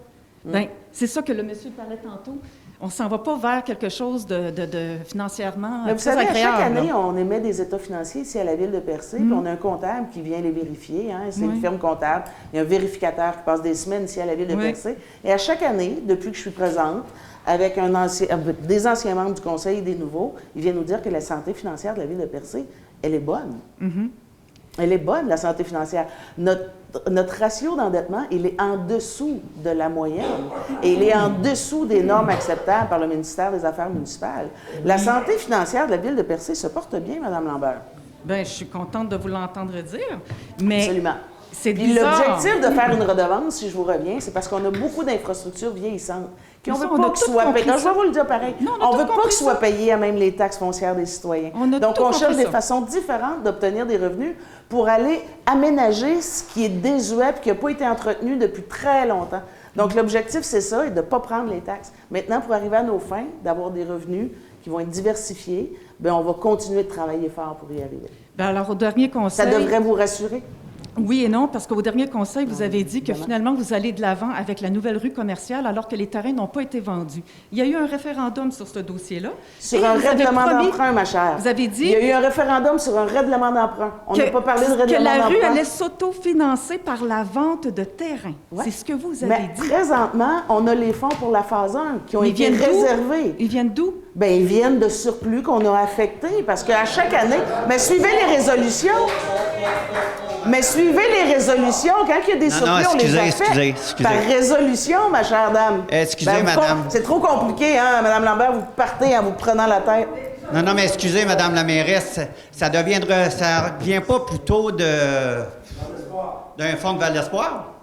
Bien, c'est ça que le monsieur parlait tantôt. On ne s'en va pas vers quelque chose de financièrement mais vous très savez, agréable. à chaque année, on émet des états financiers ici à la ville de Percé, puis on a un comptable qui vient les vérifier. Hein, c'est une firme comptable. Il y a un vérificateur qui passe des semaines ici à la ville de Percé. Et à chaque année, depuis que je suis présente, avec des anciens membres du conseil et des nouveaux, il vient nous dire que la santé financière de la ville de Percé, elle est bonne. Elle est bonne, la santé financière. Notre ratio d'endettement, il est en dessous de la moyenne et il est en dessous des normes acceptables par le ministère des Affaires municipales. La santé financière de la ville de Percé se porte bien, Mme Lambert. Bien, je suis contente de vous l'entendre dire, mais absolument. C'est Puis bizarre. l'objectif de faire une redevance, si je vous reviens, c'est parce qu'on a beaucoup d'infrastructures vieillissantes. Puis on Mais veut ça, on pas a que tout soient compris payées. Je ça. vais vous le dire pareil. Non, on tout veut pas compris que soient ça. payées à même les taxes foncières des citoyens. On a Donc tout on compris cherche des ça. façons différentes d'obtenir des revenus pour aller aménager ce qui est désuet et qui n'a pas été entretenu depuis très longtemps. Donc l'objectif, c'est ça, et de ne pas prendre les taxes. Maintenant, pour arriver à nos fins, d'avoir des revenus qui vont être diversifiés, bien, on va continuer de travailler fort pour y arriver. Ben alors, au dernier conseil... Ça devrait vous rassurer? Oui et non, parce qu'au dernier conseil, vous avez dit que finalement, vous allez de l'avant avec la nouvelle rue commerciale alors que les terrains n'ont pas été vendus. Il y a eu un référendum sur ce dossier-là. Sur un règlement d'emprunt, ma chère. Vous avez dit... Il y a eu un référendum sur un règlement d'emprunt. On n'a pas parlé de règlement d'emprunt. Que la rue allait s'autofinancer par la vente de terrain. Ouais. C'est ce que vous avez Mais dit. présentement, on a les fonds pour la phase 1 qui ont Mais été ils viennent d'où? réservés. Ils viennent d'où? Bien, ils viennent de surplus qu'on a affectés parce qu'à chaque année... Mais suivez les résolutions. Mais suivez les résolutions. Quand il y a des surplus, on les affecte. excusez. Par résolution, ma chère dame. Excusez, Ben, madame. C'est trop compliqué, hein, Madame Lambert? Vous partez en vous prenant la tête. Non, mais excusez, Madame la mairesse, ça vient pas plutôt d'un fonds de Val d'Espoir?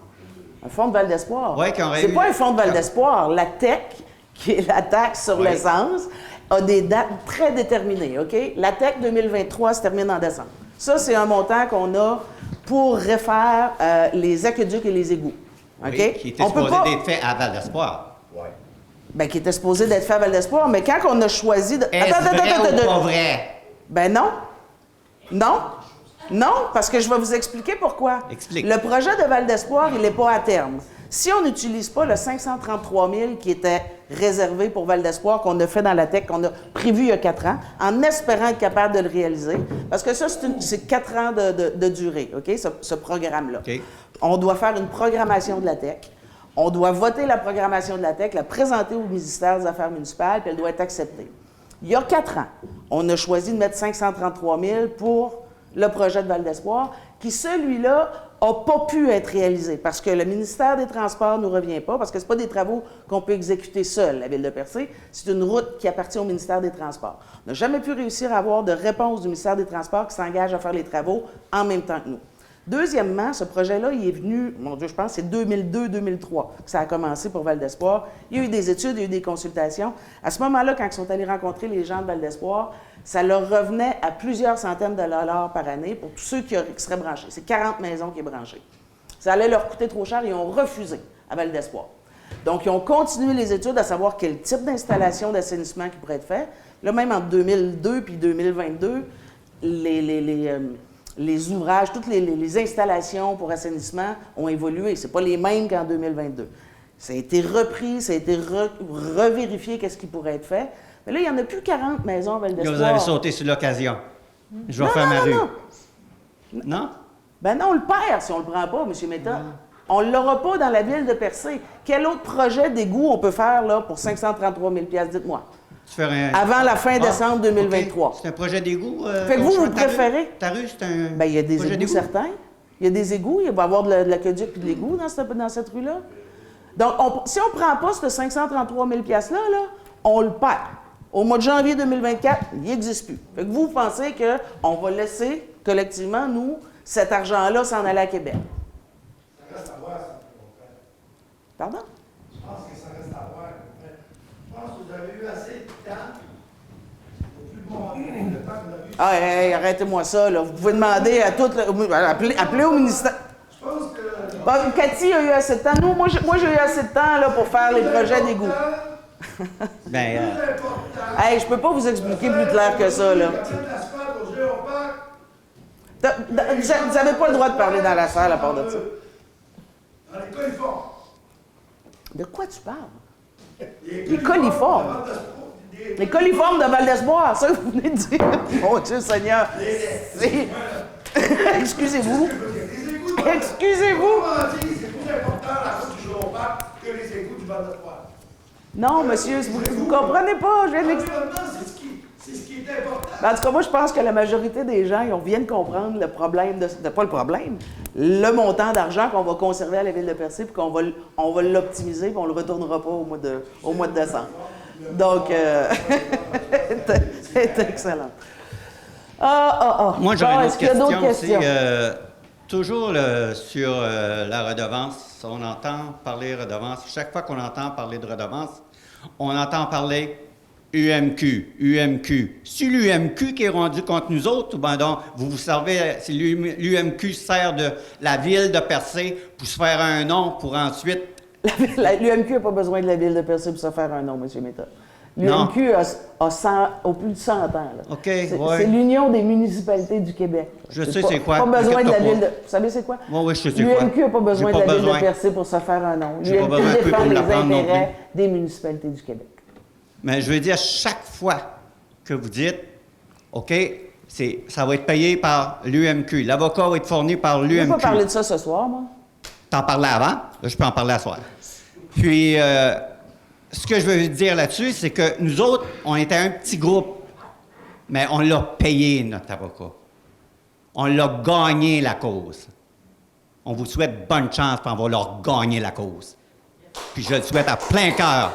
Un fonds de Val d'Espoir? Oui, qui aurait C'est eu... pas un fonds de Val d'Espoir. La TEC, qui est la taxe sur Oui. l'essence, a des dates très déterminées, OK? La TEC 2023 se termine en décembre. Ça, c'est un montant qu'on a pour refaire les aqueducs et les égouts. OK? Oui, qui était supposé d'être fait à Val d'Espoir. Bien, qui était supposé d'être fait à Val d'Espoir, mais quand on a choisi de... Est-ce vrai ou pas vrai? Ben non. Non. Non, parce que je vais vous expliquer pourquoi. Explique. Le projet de Val d'Espoir, il n'est pas à terme. Si on n'utilise pas le 533 000 qui était réservé pour Val d'Espoir, qu'on a fait dans la TEC, qu'on a prévu il y a 4 ans, en espérant être capable de le réaliser, parce que ça, c'est 4 ans de durée, OK, ce programme-là. OK. On doit faire une programmation de la TEC. On doit voter la programmation de la TEC, la présenter au ministère des Affaires municipales, puis elle doit être acceptée. Il y a 4 ans, on a choisi de mettre 533 000 pour le projet de Val d'Espoir, qui, celui-là, n'a pas pu être réalisé parce que le ministère des Transports ne nous revient pas, parce que ce pas des travaux qu'on peut exécuter seul, la Ville de Percé. C'est une route qui appartient au ministère des Transports. On n'a jamais pu réussir à avoir de réponse du ministère des Transports qui s'engage à faire les travaux en même temps que nous. Deuxièmement, ce projet-là, il est venu, mon Dieu, je pense que c'est 2002-2003 que ça a commencé pour Val d'Espoir. Il y a eu des études, il y a eu des consultations. À ce moment-là, quand ils sont allés rencontrer les gens de Val d'Espoir, ça leur revenait à plusieurs centaines de dollars par année pour tous ceux qui seraient branchés. C'est 40 maisons qui sont branchées. Ça allait leur coûter trop cher, ils ont refusé à Val d'Espoir. Donc, ils ont continué les études à savoir quel type d'installation d'assainissement qui pourrait être fait. Là, même en 2002 puis 2022, les ouvrages, toutes les installations pour assainissement ont évolué. Ce n'est pas les mêmes qu'en 2022. Ça a été repris, ça a été revérifié qu'est-ce qui pourrait être fait. Mais là, il n'y en a plus 40 maisons à Val d'Espoir. Vous avez sauté sur l'occasion. Je vais faire ma rue. Non? Ben non, on le perd si on ne le prend pas, M. Méthode. On ne l'aura pas dans la Ville de Percé. Quel autre projet d'égout on peut faire là, pour 533 000 $, dites-moi? Avant la fin décembre 2023. Okay. C'est un projet d'égout? Fait que vous préférez? Ta rue, c'est un ben, il y a des projet égouts certains. Il y a des égouts. Il va y avoir de l'aqueduc et de l'égout dans cette rue-là. Donc, si on ne prend pas ce 533 000 $-là, on le perd. Au mois de janvier 2024, il n'existe plus. Fait que vous pensez qu'on va laisser collectivement, nous, cet argent-là s'en aller à Québec? Ça reste à voir, ça. Pardon? Je pense que ça reste à voir. Je pense que vous avez eu assez de temps. Le temps que vous avez eu. Ah, hey, arrêtez-moi ça, là. Vous pouvez demander à toutes... Appelez au ministère. Je pense que... Bon, Cathy a eu assez de temps. Nous, moi, j'ai eu assez de temps là, pour faire les projets d'égout. Hey, je peux pas vous expliquer plus clair que ça, là. Vous n'avez pas le droit de parler dans la salle à part de ça. Dans les coliformes. De quoi tu parles? Les coliformes? Les coliformes de Val d'Espoir, ça que vous venez de dire? Mon Dieu Seigneur! Excusez-vous. Excusez-vous. C'est plus important la route du Jurons-Parc que les égouts du Val d'Espoir. Non, monsieur, vous ne comprenez pas. C'est ce qui est important. En tout cas, moi, je pense que la majorité des gens ils viennent comprendre le problème, pas le problème, le montant d'argent qu'on va conserver à la Ville de Percé, puis qu'on va l'optimiser, puis on ne le retournera pas au mois de décembre. Donc, c'est excellent. Moi, j'aurais une autre question. Toujours sur la redevance, on entend parler redevance. Chaque fois qu'on entend parler de redevance, on entend parler UMQ. C'est l'UMQ qui est rendu contre nous autres, ou bien donc vous vous servez, si l'UMQ sert de la ville de Percé pour se faire un nom pour ensuite... L'UMQ n'a pas besoin de la ville de Percé pour se faire un nom, M. Méthode. L'UMQ a plus de 100 ans. Là. OK, c'est l'Union des municipalités du Québec. Je sais c'est quoi. Pas besoin de la ville de... Vous savez c'est quoi? Oui, je sais c'est quoi. L'UMQ n'a pas besoin de la ville de Percé pour se faire un nom. L'UMQ défend les intérêts des municipalités du Québec. Mais je veux dire, chaque fois que vous dites, OK, ça va être payé par l'UMQ, l'avocat va être fourni par l'UMQ. Je ne peux pas parler de ça ce soir, moi. T'en parlais avant, là, je peux en parler à soir. Puis, ce que je veux dire là-dessus, c'est que nous autres, on était un petit groupe, mais on l'a payé, notre avocat. On l'a gagné, la cause. On vous souhaite bonne chance, puis on va leur gagner la cause. Puis je le souhaite à plein cœur.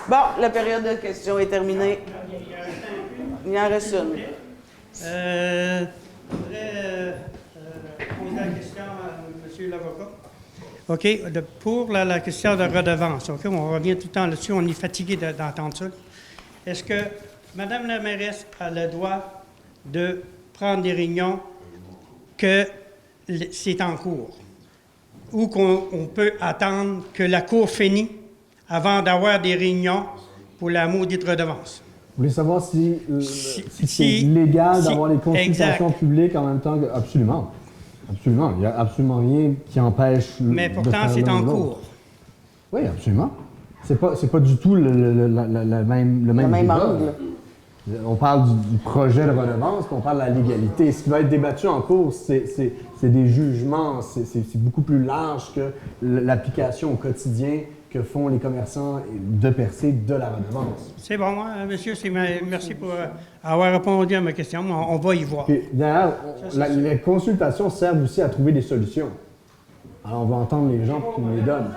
Bon, la période de questions est terminée. Il en reste une. Je voudrais poser la question à M. l'avocat. OK, pour la question de redevance, OK, on revient tout le temps là-dessus, on est fatigué d'entendre ça. Est-ce que Mme la mairesse a le droit de prendre des réunions que c'est en cours ou qu'on peut attendre que la cour finisse avant d'avoir des réunions pour la maudite redevance? Vous voulez savoir si c'est légal d'avoir les consultations publiques en même temps que... Absolument. Absolument. Il n'y a absolument rien qui empêche... Mais pourtant, c'est en cours. Oui, absolument. C'est pas du tout le même angle. On parle du projet de redevance, puis on parle de la légalité. Ce qui va être débattu en cours, c'est des jugements. C'est beaucoup plus large que l'application au quotidien que font les commerçants de Percé de la redevance. C'est bon, monsieur, merci pour avoir répondu à ma question. On va y voir. D'ailleurs, les consultations servent aussi à trouver des solutions. Alors, on va entendre les gens pour qu'ils nous les donnent.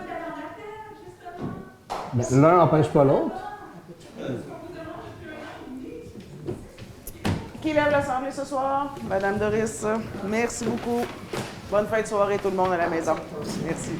L'un n'empêche pas l'autre. Qui lève l'Assemblée ce soir? Madame Doris, merci beaucoup. Bonne fin de soirée tout le monde à la maison. Merci.